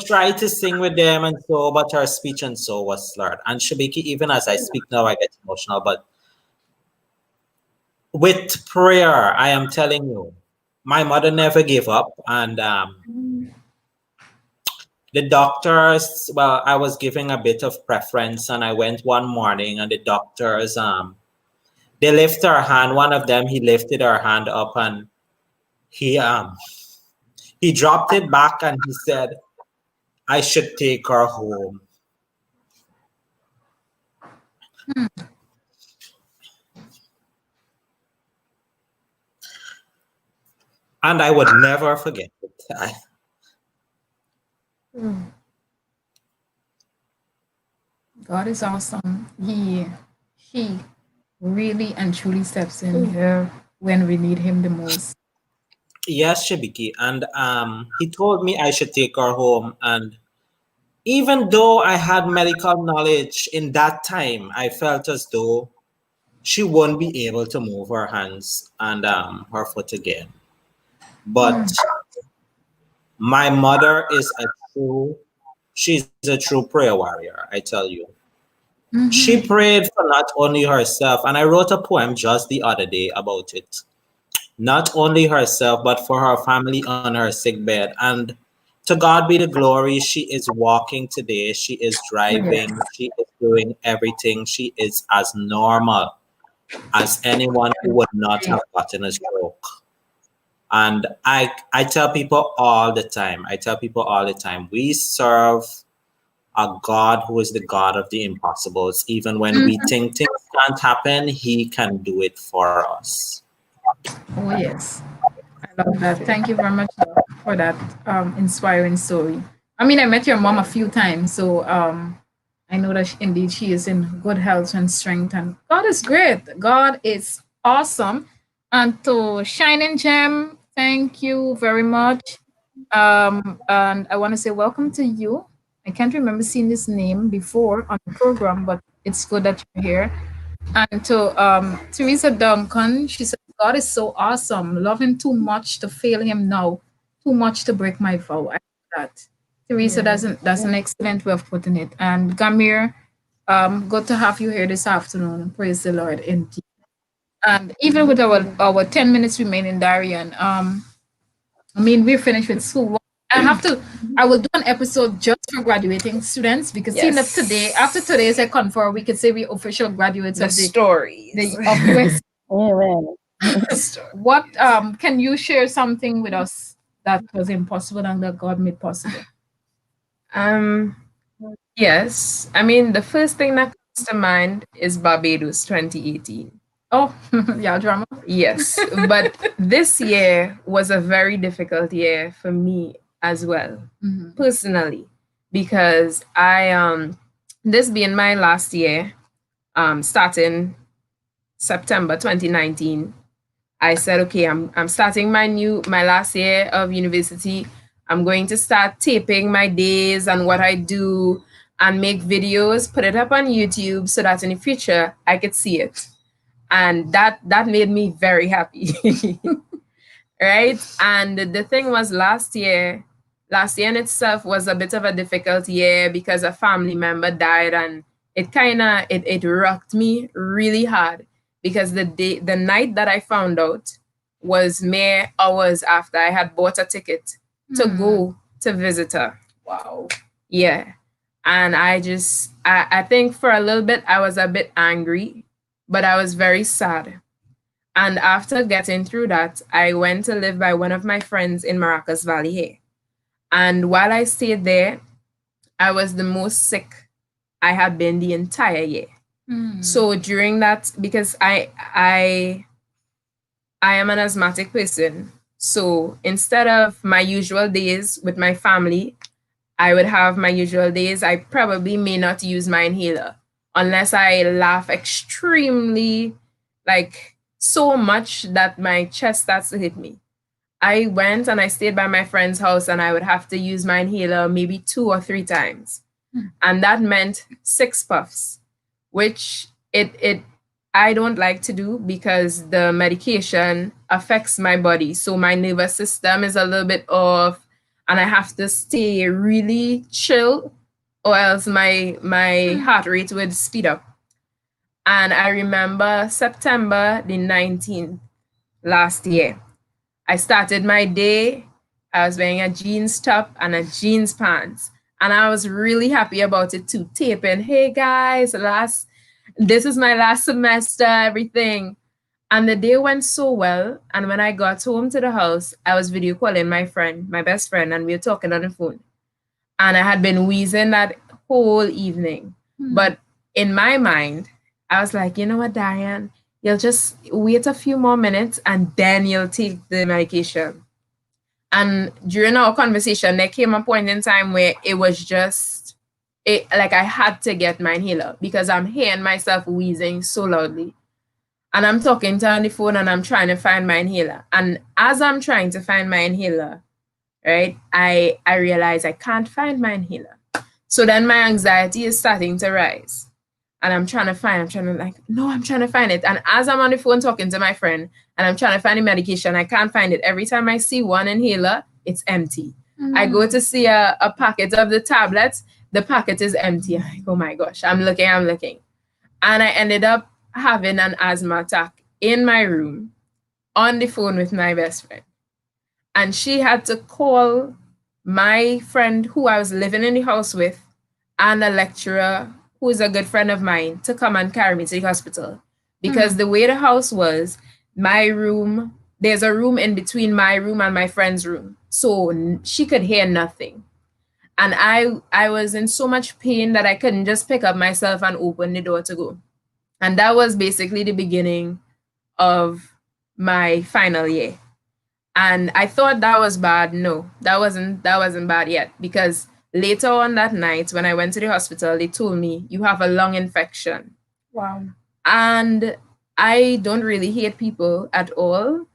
try to sing with them and so, but her speech and so was slurred. And Shabiki, even as I speak now, I get emotional. But with prayer, I am telling you, my mother never gave up. And the doctors, well, I was giving a bit of preference, and I went one morning, and the doctors, they lift her hand. One of them, he lifted her hand up, and he he dropped it back, and he said, "I should take her home." And I would never forget it.
God is awesome. He really and truly steps in here when we need him the most.
Yes, Shabiki. And he told me I should take her home. And even though I had medical knowledge in that time, I felt as though she won't be able to move her hands and her foot again. But my mother she's a true prayer warrior, I tell you. She prayed for not only herself, and I wrote a poem just the other day about it. Not only herself, but for her family on her sick bed. And to God be the glory, she is walking today. She is driving.
Yes.
She is doing everything. She is as normal as anyone who would not have gotten a stroke. And I tell people all the time, we serve a God who is the God of the impossibles. Even when we think things can't happen, He can do it for us.
Oh yes. I love that. Thank you very much for that inspiring story. I mean, I met your mom a few times, so I know that indeed she is in good health and strength. And God is great. God is awesome. And to Shining Gem, thank you very much. And I want to say welcome to you. I can't remember seeing this name before on the program, but it's good that you're here. And to Teresa Duncan, she said, God is so awesome. Love him too much to fail him now, too much to break my vow. I like that. Teresa, that's an excellent way of putting it. And Gamir, good to have you here this afternoon. Praise the Lord indeed. And even with our 10 minutes remaining, Darian, I mean, we're finished with school. I will do an episode just for graduating students because seeing that today,
Yes.
after today is a confer, we could say we're official graduates
The
of
stories.
of US.
Amen.
The story.
What can you share something with us that was impossible and that God made possible?
Um, yes. I mean, the first thing that comes to mind is Barbados 2018.
Oh, yeah, drama.
Yes, but this year was a very difficult year for me as well, personally, because I this being my last year, starting September 2019, I said, okay, I'm starting my last year of university. I'm going to start taping my days and what I do and make videos, put it up on YouTube so that in the future I could see it. And that made me very happy. Right? And the thing was last year in itself was a bit of a difficult year because a family member died, and it rocked me really hard because the night that I found out was mere hours after I had bought a ticket to go to visit her.
Wow.
Yeah. And I think for a little bit I was a bit angry, but I was very sad. And after getting through that, I went to live by one of my friends in Maracas Valley here. And while I stayed there, I was the most sick I had been the entire year. So during that, because I am an asthmatic person. So instead of my usual days with my family, I would have my usual days. I probably may not use my inhaler unless I laugh extremely, like so much that my chest starts to hit me. I went and I stayed by my friend's house and I would have to use my inhaler maybe 2 or 3 times. And that meant 6 puffs, which it I don't like to do because the medication affects my body. So my nervous system is a little bit off and I have to stay really chill or else my heart rate would speed up. And I remember September the 19th last year. I started my day. I was wearing a jeans top and a jeans pants. And I was really happy about it too. Taping, hey guys, this is my last semester, everything. And the day went so well. And when I got home to the house, I was video calling my friend, my best friend, and we were talking on the phone. And I had been wheezing that whole evening. But in my mind, I was like, you know what, Diane? You'll just wait a few more minutes and then you'll take the medication. And during our conversation, there came a point in time where it was just like I had to get my inhaler because I'm hearing myself wheezing so loudly. And I'm talking to her on the phone and I'm trying to find my inhaler. And as I'm trying to find my inhaler, right, I realize I can't find my inhaler. So then my anxiety is starting to rise. And I'm trying to find it. And as I'm on the phone talking to my friend and I'm trying to find the medication, I can't find it. Every time I see one inhaler, it's empty. I go to see a packet of the tablets, the packet is empty. I'm like, oh my gosh, I'm looking. And I ended up having an asthma attack in my room on the phone with my best friend. And she had to call my friend who I was living in the house with and a lecturer who is a good friend of mine to come and carry me to the hospital. Because the way the house was, my room, there's a room in between my room and my friend's room. So she could hear nothing. And I was in so much pain that I couldn't just pick up myself and open the door to go. And that was basically the beginning of my final year. And I thought that was bad. No, that wasn't bad yet, because later on that night when I went to the hospital, they told me you have a lung infection.
Wow.
And I don't really hate people at all.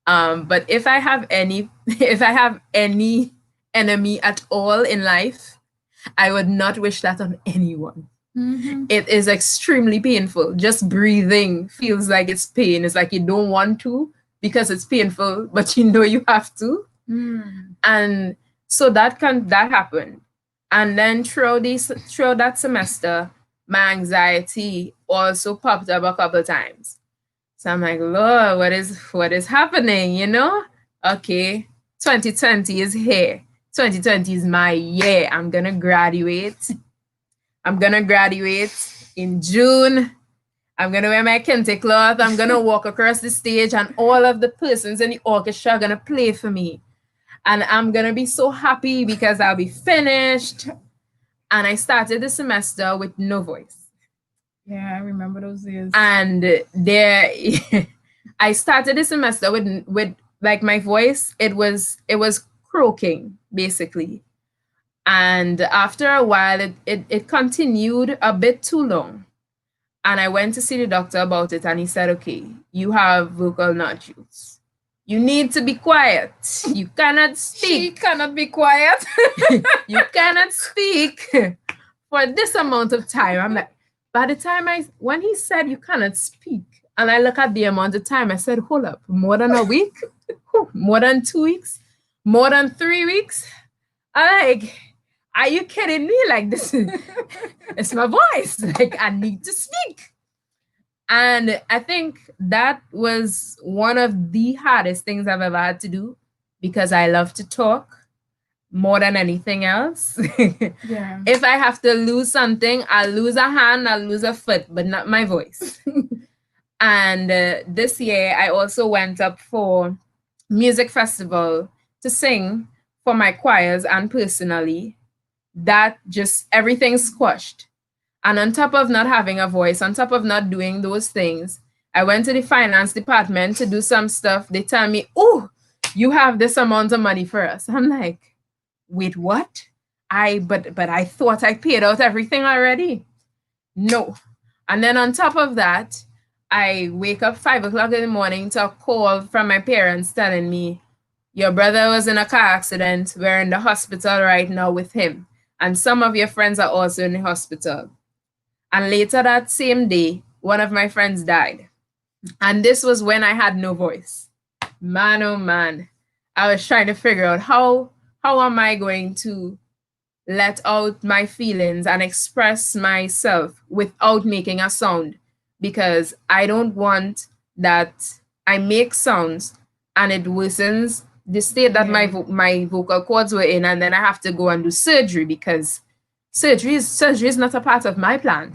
But if I have any enemy at all in life, I would not wish that on anyone. It is extremely painful. Just breathing feels like it's pain. It's like you don't want to because it's painful, but you know you have to. And so that happened. And then throughout that semester, my anxiety also popped up a couple times. So I'm like, Lord, what is happening, you know? Okay, 2020 is here. 2020 is my year. I'm gonna graduate. I'm gonna graduate in June. I'm gonna wear my kente cloth. I'm gonna walk across the stage, and all of the persons in the orchestra are gonna play for me. And I'm gonna be so happy because I'll be finished. And I started the semester with no voice.
Yeah, I remember those years.
And there I started the semester with like my voice, it was croaking basically. And after a while it continued a bit too long. And I went to see the doctor about it, and he said, okay, you have vocal nodules. You need to be quiet. You cannot
She
speak.
cannot be quiet.
You cannot speak for this amount of time. I'm like, by the time when he said you cannot speak, and I look at the amount of time, I said, hold up, more than a week? More than 2 weeks? More than 3 weeks? I'm like, are you kidding me? Like, this is, it's my voice. Like, I need to speak. And I think that was one of the hardest things I've ever had to do, because I love to talk more than anything else.
Yeah.
If I have to lose something, I'll lose a hand, I'll lose a foot, but not my voice. And this year, I also went up for music festival to sing for my choirs and personally. That just everything squashed. And on top of not having a voice, on top of not doing those things, I went to the finance department to do some stuff. They tell me, oh, you have this amount of money for us. I'm like, wait, what? But I thought I paid out everything already. No. And then on top of that, I wake up 5 o'clock in the morning to a call from my parents telling me, your brother was in a car accident. We're in the hospital right now with him. And some of your friends are also in the hospital. And later that same day, one of my friends died. And this was when I had no voice. Man, oh man. I was trying to figure out how am I going to let out my feelings and express myself without making a sound, because I don't want that I make sounds and it worsens the state that my vocal cords were in, and then I have to go and do surgery, because surgery is not a part of my plan.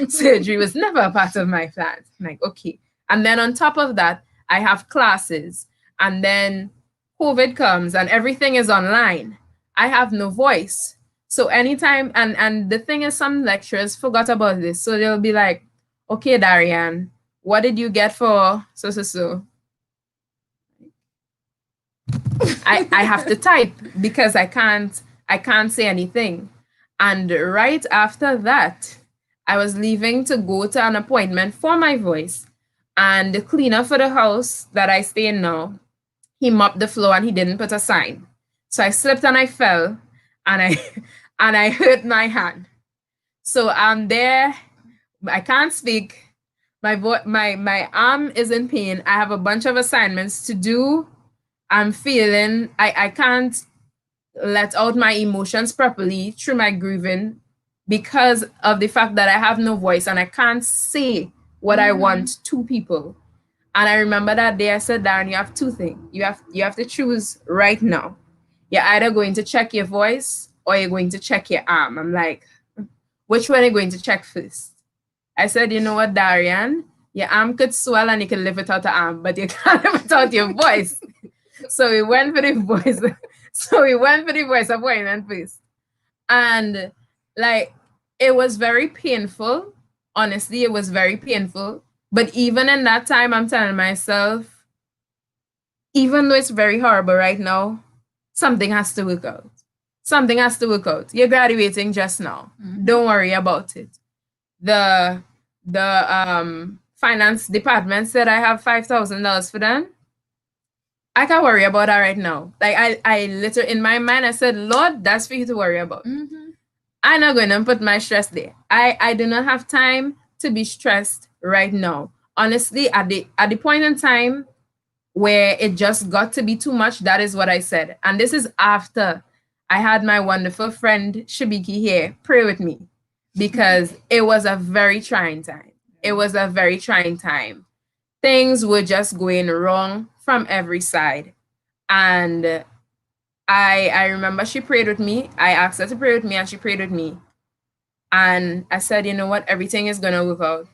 Surgery was never a part of my plan. I'm like, okay. And then on top of that, I have classes, and then COVID comes and everything is online. I have no voice. So anytime, and the thing is, some lecturers forgot about this. So they'll be like, okay, Darian, what did you get for so? I have to type because I can't say anything. And right after that, I was leaving to go to an appointment for my voice. And the cleaner for the house that I stay in now, he mopped the floor and he didn't put a sign. So I slipped and I fell, and I and I hurt my hand. So I'm there. I can't speak. My arm is in pain. I have a bunch of assignments to do. I'm feeling I can't let out my emotions properly through my grieving, because of the fact that I have no voice and I can't say what I want to people. And I remember that day I said, Darren, you have two things. You have to choose right now. You're either going to check your voice or you're going to check your arm. I'm like, which one are you going to check first? I said, you know what, Darian? Your arm could swell and you can live without the arm, but you can't live without your voice. So we went for the voice. So we went for the voice appointment first. And like, it was very painful. Honestly, it was very painful. But even in that time, I'm telling myself, even though it's very horrible right now, something has to work out. Something has to work out. You're graduating just now. Don't worry about it. The finance department said I have $5,000 for them. I can't worry about that right now. Like I literally, in my mind, I said, Lord, that's for you to worry about. I'm not going to put my stress there. I do not have time to be stressed right now. Honestly, at the point in time where it just got to be too much, that is what I said. And this is after I had my wonderful friend Shibiki here pray with me, because it was a very trying time. It was a very trying time. things were just going wrong from every side. And I remember she prayed with me. I asked her to pray with me and she prayed with me. And I said, you know what, everything is gonna work out.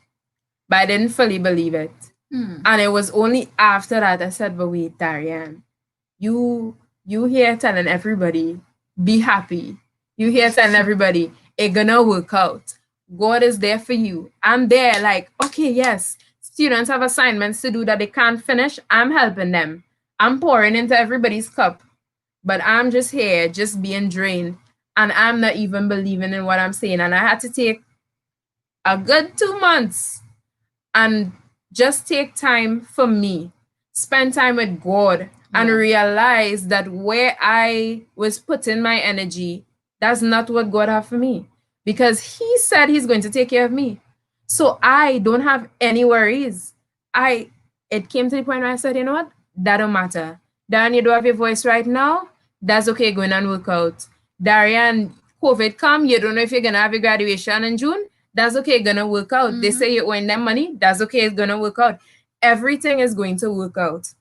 But I didn't fully believe it. And it was only after that I said, but wait, Darian, you here telling everybody, be happy. You here telling everybody, it gonna work out. God is there for you. I'm there, like, okay, yes, students have assignments to do that they can't finish. I'm helping them. I'm pouring into everybody's cup. But I'm just here, just being drained. And I'm not even believing in what I'm saying. And I had to take a good 2 months and just take time for me, spend time with God, and realize that where I was putting my energy, that's not what God have for me. Because He said He's going to take care of me. So I don't have any worries. It came to the point where I said, you know what? That don't matter. Darren, you don't have your voice right now. That's okay, going and work out. Darian, COVID come, you don't know if you're gonna have your graduation in June. That's okay, gonna work out. They say you're owing them money. That's okay, it's gonna work out. Everything is going to work out.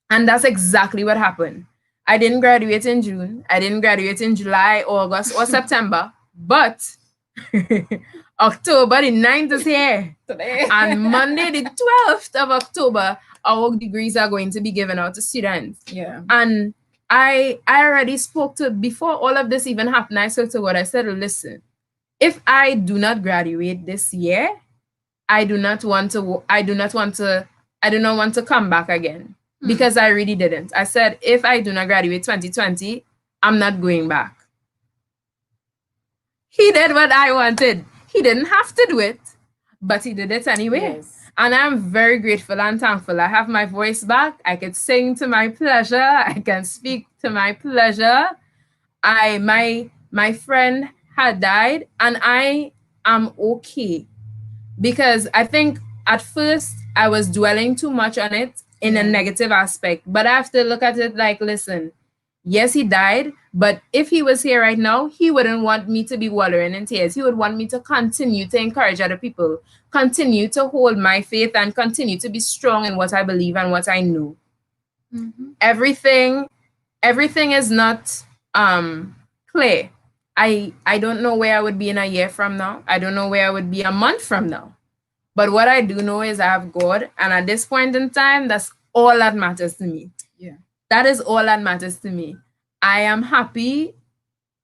And that's exactly what happened. I didn't graduate in June. I didn't graduate in July, August, or September. But October the 9th is here.
Today.
And Monday the 12th of October, our degrees are going to be given out to students.
Yeah.
And I already spoke to, before all of this even happened, I spoke to God. I said, listen, if I do not graduate this year, I do not want to come back again. Because I really didn't. I said, if I do not graduate 2020, I'm not going back. He did what I wanted. He didn't have to do it, but he did it anyway.
Yes.
And I'm very grateful and thankful. I have my voice back. I can sing to my pleasure. I can speak to my pleasure. My friend had died, and I am okay. Because I think at first I was dwelling too much on it in a negative aspect. But I have to look at it like, listen, yes, he died, but if he was here right now, he wouldn't want me to be wallowing in tears. He would want me to continue to encourage other people, continue to hold my faith, and continue to be strong in what I believe and what I know. Everything is not clear. I don't know where I would be in a year from now. I don't know where I would be a month from now. But what I do know is I have God. And at this point in time, that's all that matters to me.
Yeah.
That is all that matters to me. I am happy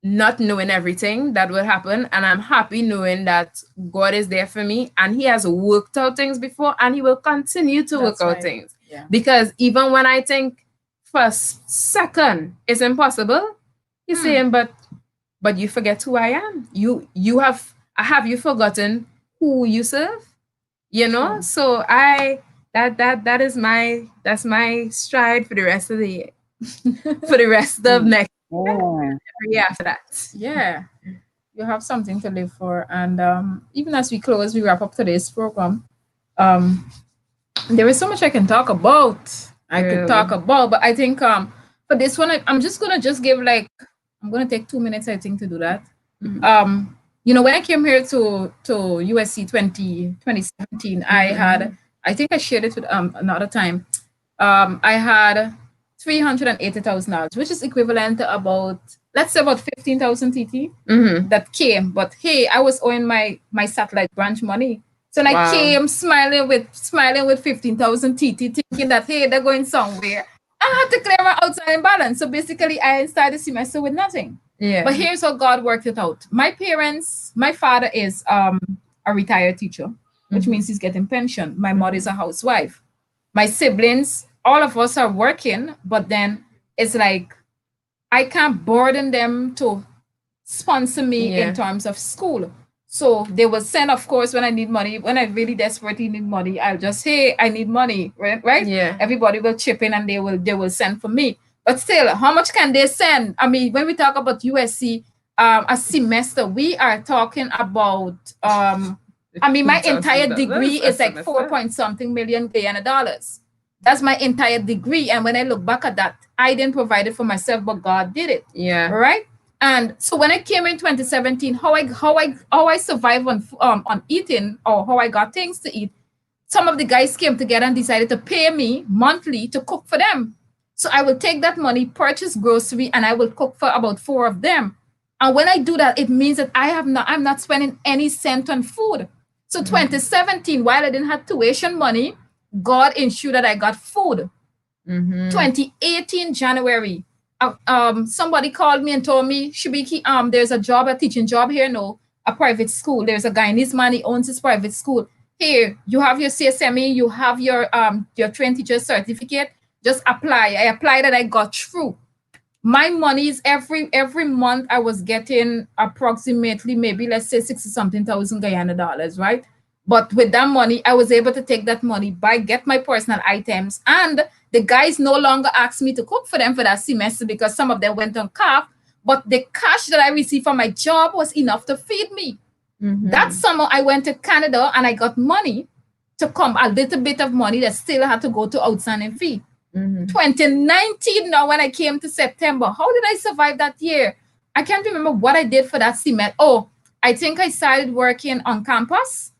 not knowing everything that will happen. And I'm happy knowing that God is there for me. And He has worked out things before. And He will continue to work out things.
Yeah.
Because even when I think for a second it's impossible, He's saying, but you forget who I am. Have you forgotten who you serve? You know, so that's my stride for the rest of the year. For the rest of next year after that.
Yeah. You have something to live for. And even as we wrap up today's program, there is so much I can talk about. But I think for this one, I'm just gonna I'm gonna take 2 minutes, I think, to do that. When I came here to USC 2017, I think I shared it with another time. I had $380,000, which is equivalent to about 15,000 TT that came. But hey, I was owing my satellite branch money. So when I came smiling with 15,000 TT, thinking that hey, they're going somewhere. I had to clear my outstanding balance. So basically, I started to see myself with nothing.
Yeah.
But here's how God worked it out. My father is a retired teacher, which means he's getting pension. My mother is a housewife. My siblings, all of us are working, but then it's like I can't burden them to sponsor me in terms of school. So they will send, of course, when I need money. When I really desperately need money, I'll just say, I need money, right?
Yeah.
Everybody will chip in and they will send for me. But still, how much can they send? I mean, when we talk about USC, a semester, we are talking about, my entire degree is like 4 point something million Guyana dollars. That's my entire degree. And when I look back at that, I didn't provide it for myself, but God did it.
Yeah.
Right? And so when I came in 2017, how I survived on eating, or how I got things to eat, some of the guys came together and decided to pay me monthly to cook for them. So I will take that money, purchase grocery, and I will cook for about 4 of them. And when I do that, it means that I'm not spending any cent on food. So 2017, while I didn't have tuition money, God ensured that I got food. 2018 January, somebody called me and told me, Shibiki, there's a teaching job here, no, a private school. There's a Guyanese man, he owns his private school. Here, you have your CSME, you have your trained teacher certificate. Just apply. I applied and I got through. My money is every month I was getting approximately maybe let's say 60 something thousand Guyana dollars, right? But with that money, I was able to take that money, get my personal items, and the guys no longer asked me to cook for them for that semester because some of them went on CAF. But the cash that I received from my job was enough to feed me. That summer, I went to Canada and I got money to come, a little bit of money that still had to go to outstanding fee. 2019, now when I came to September, how did I survive that year? I can't remember what I did for that semester. Oh, I think I started working on campus.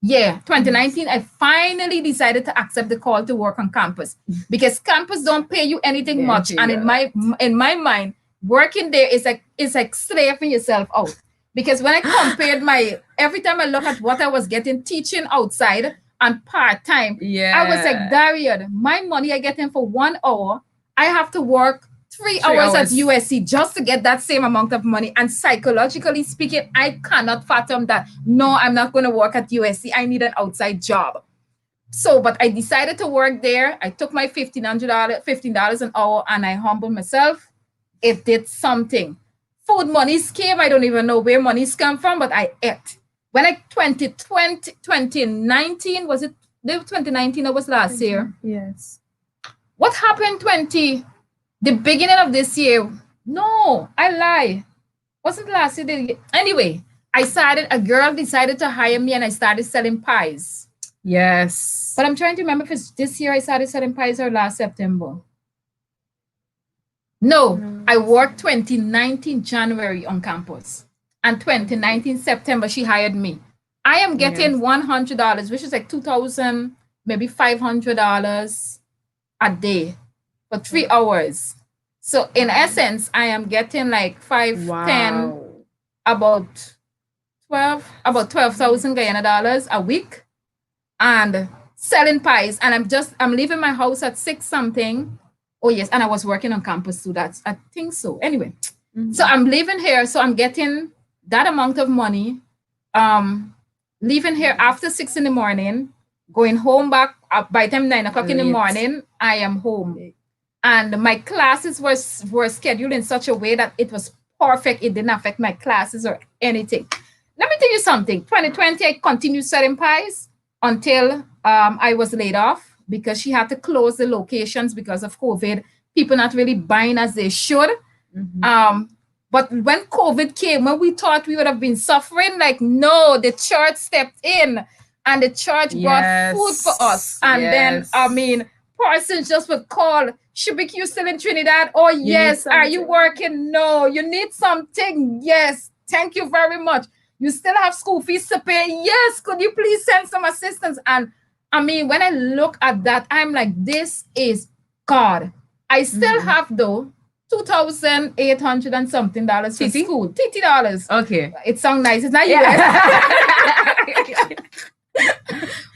Yeah, 2019, I finally decided to accept the call to work on campus because campus don't pay you anything much. And in my mind, working there is like slaving yourself out. Because when I compared every time I look at what I was getting teaching outside and part-time, I was like, Darian, my money I get in for 1 hour, I have to work 3 hours at USC just to get that same amount of money. And psychologically speaking, I cannot fathom that. No, I'm not going to work at USC. I need an outside job. So, but I decided to work there. I took my $15 an hour and I humbled myself. It did something. Food monies came. I don't even know where monies come from, but I ate. When 2019, was it 2019 or was last year?
Yes.
What happened the beginning of this year? No, I lie. Wasn't last year? Anyway, a girl decided to hire me and I started selling pies.
Yes.
But I'm trying to remember if it's this year I started selling pies or last September. No, I worked 2019 January on campus. And 2019 September, she hired me. I am getting $100, which is like $2,000, maybe $500 a day for 3 hours. So in essence, I am getting like 10, about 12,000 Guyana dollars a week and selling pies. And I'm leaving my house at 6 something. Oh yes, and I was working on campus too. I think so. Anyway, so I'm leaving here. So I'm getting that amount of money. Leaving here after 6 in the morning, going home back by the time 9 o'clock in the morning, I am home. And my classes were scheduled in such a way that it was perfect. It didn't affect my classes or anything. Let me tell you something. 2020, I continued selling pies until I was laid off because she had to close the locations because of COVID. People not really buying as they should. But when COVID came, when we thought we would have been suffering, like, no, the church stepped in and the church brought food for us. And then, persons just would call, Shibiki, you still in Trinidad? Oh, yes. Are you working? No. You need something? Yes. Thank you very much. You still have school fees to pay? Yes. Could you please send some assistance? And when I look at that, I'm like, this is God. I still have, though, $2,800 and something dollars for school. $TT.
Okay.
It sounds nice. It's not US.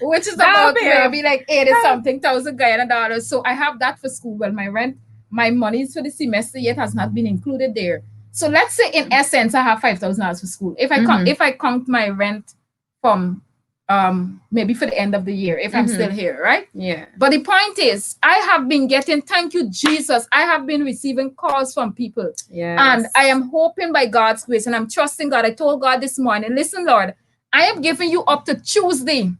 Which is about maybe like 80 something thousand Guyana dollars. So I have that for school. Well, my rent, my monies for the semester yet has not been included there. So let's say in essence, I have $5,000 for school. If I count my rent from maybe for the end of the year, if I'm still here, right?
Yeah.
But the point is, I have been getting, thank you, Jesus. I have been receiving calls from people.
Yes.
And I am hoping by God's grace and I'm trusting God. I told God this morning, listen, Lord, I am giving you up to Tuesday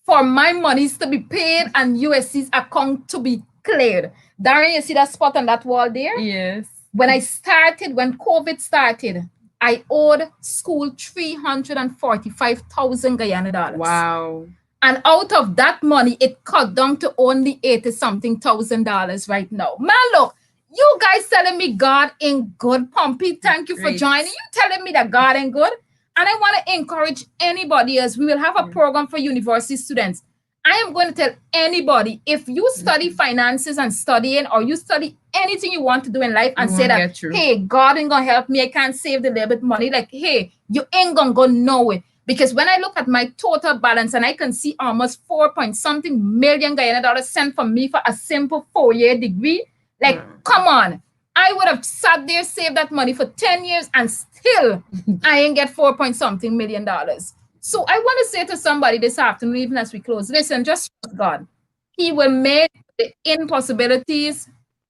for my monies to be paid and USC's account to be cleared. Darren, you see that spot on that wall there?
Yes.
When COVID started, I owed school 345,000 Guyana dollars.
Wow.
And out of that money, it cut down to only 80 something thousand dollars right now. Man, look, you guys telling me God ain't good, Pumpy. Thank you for joining. You telling me that God ain't good. And I want to encourage anybody else. We will have a program for university students. I am going to tell anybody, if you study finances and studying, or you study anything you want to do in life and say that, hey, God ain't going to help me, I can't save the little bit money. Like, hey, you ain't going to go nowhere. Because when I look at my total balance and I can see almost 4 point something million Guyana dollars sent for me for a simple 4-year degree, like, come on. I would have sat there, saved that money for 10 years, and still I ain't get 4 point something million dollars. So I want to say to somebody this afternoon, even as we close, listen, just trust God. He will make the impossibilities,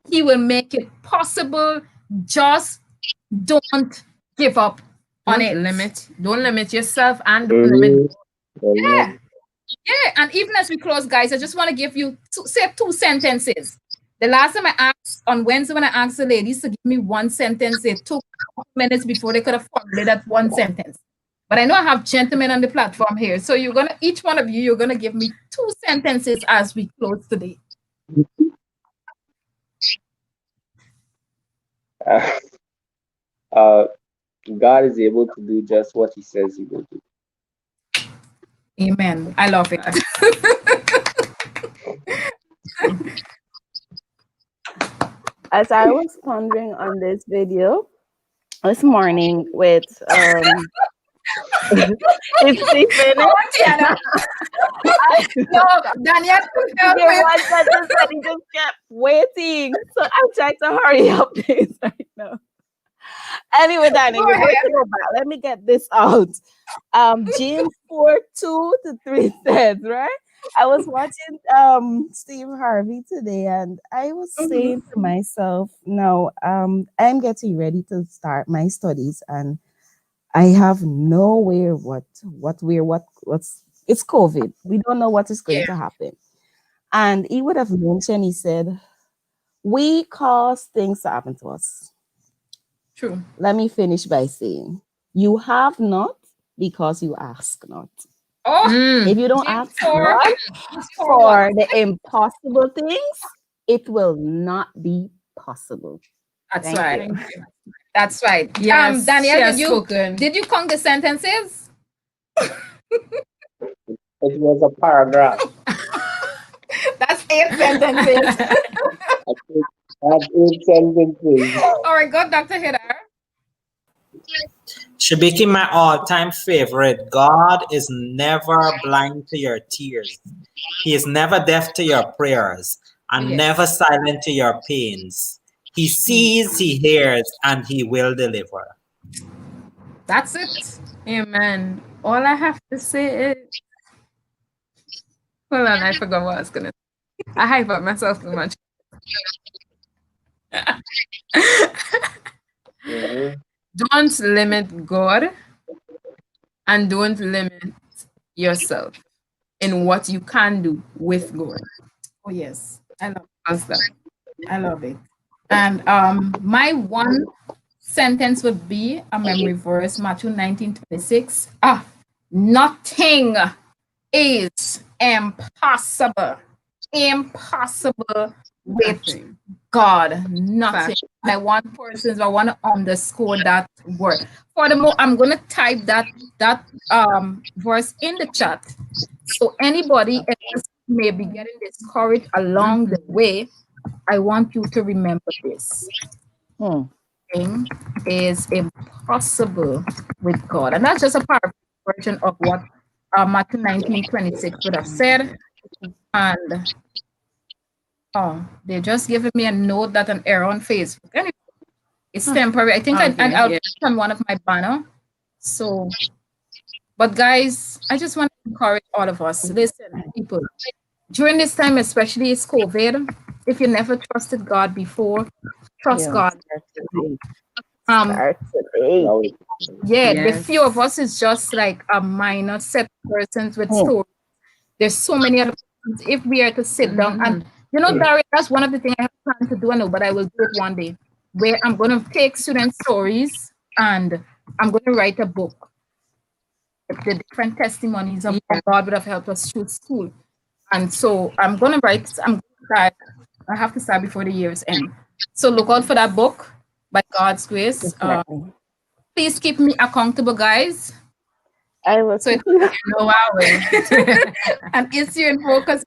He will make it possible. Just don't give up on it.
Don't limit yourself, and don't limit.
Mm-hmm.
Yeah. Yeah. And even as we close, guys, I just want to give you say 2 sentences. The last time I asked on Wednesday, when I asked the ladies to give me 1 sentence, it took minutes before they could have formulated that 1 sentence. But I know I have gentlemen on the platform here. So each one of you, you're gonna give me 2 sentences as we close today.
Uh, uh, God is able to do just what He says He will do.
Amen. I love it.
As I was pondering on this video this morning with it's Stephen.
Oh, Tiana. No, Daniel.
One sentence and he just kept waiting. So I'm trying to hurry up this right now. Anyway, Daniel, you're going to go back. Let me get this out. James 4:2-3 says, right? I was watching Steve Harvey today, and I was saying to myself, no, I'm getting ready to start my studies, and I have nowhere what's it's COVID. We don't know what is going to happen. And he would have mentioned, he said, we cause things to happen to us.
True.
Let me finish by saying, you have not because you ask not. If you don't ask God for the impossible things, it will not be possible.
That's
Thank
right.
you.
That's right.
Yes,
Danielle, did you count the sentences?
It was a paragraph.
That's 8 sentences.
I think I have 8 sentences.
All right, go, Dr. Hidar.
Shibiki, my all-time favorite. God is never blind to your tears. He is never deaf to your prayers and never silent to your pains. He sees, he hears, and he will deliver.
That's it.
Amen. All I have to say is, hold on, I forgot what I was gonna say. I hype up myself too much. Don't limit God, and don't limit yourself in what you can do with God.
Oh yes, I love that. I love it. And my 1 sentence would be a memory verse, Matthew 19:26. Nothing is impossible. Impossible with God. Nothing. I want to underscore that word. Furthermore, I'm gonna type that verse in the chat. So anybody else may be getting discouraged along the way, I want you to remember this. Nothing is impossible with God. And that's just a part version of what Matthew 19:26 would have said. And they're just giving me a note that an error on Facebook. Anyway, it's temporary. I think I'll put on one of my banner. So, but guys, I just want to encourage all of us. Listen, people, during this time, especially it's COVID, if you never trusted God before, trust God. The few of us is just like a minor set of persons with stories. There's so many other persons. If we are to sit down and Daria, that's one of the things I have planned to do. I know, but I will do it one day, where I'm going to take student stories and I'm going to write a book. The different testimonies of how God would have helped us through school. And so I'm going to write, I have to start before the year's end. So look out for that book by God's grace. Please keep me accountable, guys.
I was
So it
No, I will.
an issue in focus.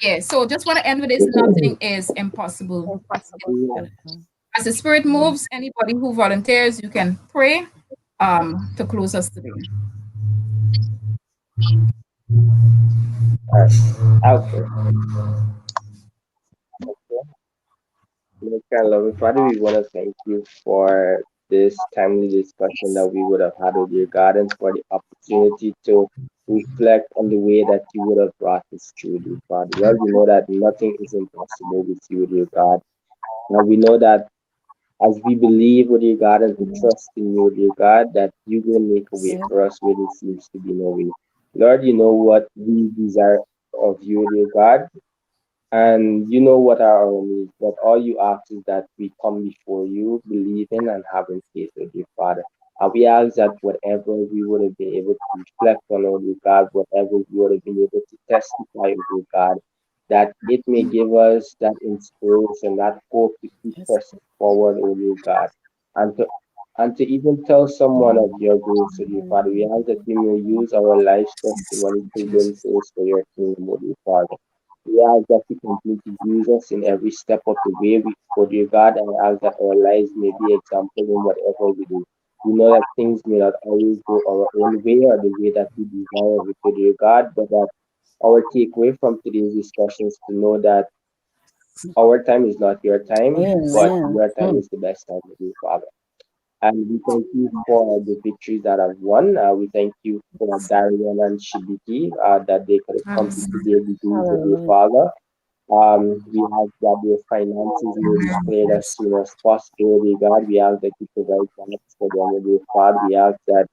Yeah. So just want to end with this: nothing is impossible.
Yeah.
okay.
As the spirit moves, anybody who volunteers, you can pray to close us today.
All right. Okay. Okay. Most kind of loving Father, we want to thank you for this timely discussion that we would have had with your God and for the opportunity to reflect on the way that you would have brought us through, dear Father. Lord, we know that nothing is impossible with you, dear God. Now we know that as we believe, with dear God, and we trust in you, dear God, that you will make a way
Yes,
for us where there seems to be no way. Lord, you know what we desire of you, dear God, and you know what are our needs, but all you ask is that we come before you, believing and having faith with you, Father. And we ask that whatever we would have been able to reflect on, oh dear God, whatever we would have been able to testify, oh dear God, that it may give us that inspiration, that hope to keep
yes,
pressing forward, oh dear God, and to even tell someone of your grace, oh dear Father. We ask that you may use our life's testimony to win souls for your kingdom, oh dear Father. We ask that you continue to use us in every step of the way we go, dear God, and I ask that our lives may be example in whatever we do. We know that things may not always go our own way or the way that we desire it to, dear God, but that our takeaway from today's discussion is to know that our time is not your time, but
amen.
your time is the best time, dear Father. And we thank you for the victories that have won. We thank you for Darian and Shibiki that they could have completed their degrees with their
Hallelujah.
father. We ask that their finances may be cleared as soon as possible, dear God. We ask that you provide jobs for them, dear Father. We ask that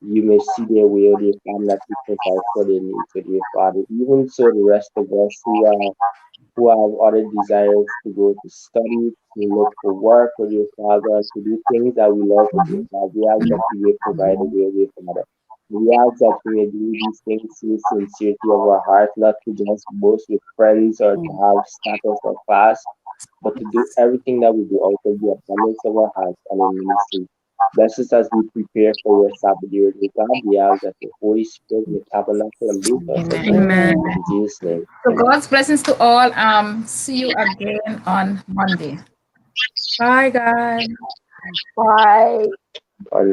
you may see their way, dear Father, that you provide for their needs, dear Father. Even so, the rest of us who have other desires to go to study, to look for work with your Father, to do things that we love with your Father. We ask that you will provide a way with Father. We ask that we may do these things with sincerity of our heart, not to just boast with friends or to have status or class, but to do everything that we do out of the abundance of our hearts and in ministry. Bless us as we prepare for your Sabbath year, dear God. We ask that the Holy Spirit may tabernacle and be with us
Amen.
again.
Amen.
Amen.
In Jesus' name,
So
amen.
God's blessings to all. See you again on Monday.
Bye, guys.
Bye.
On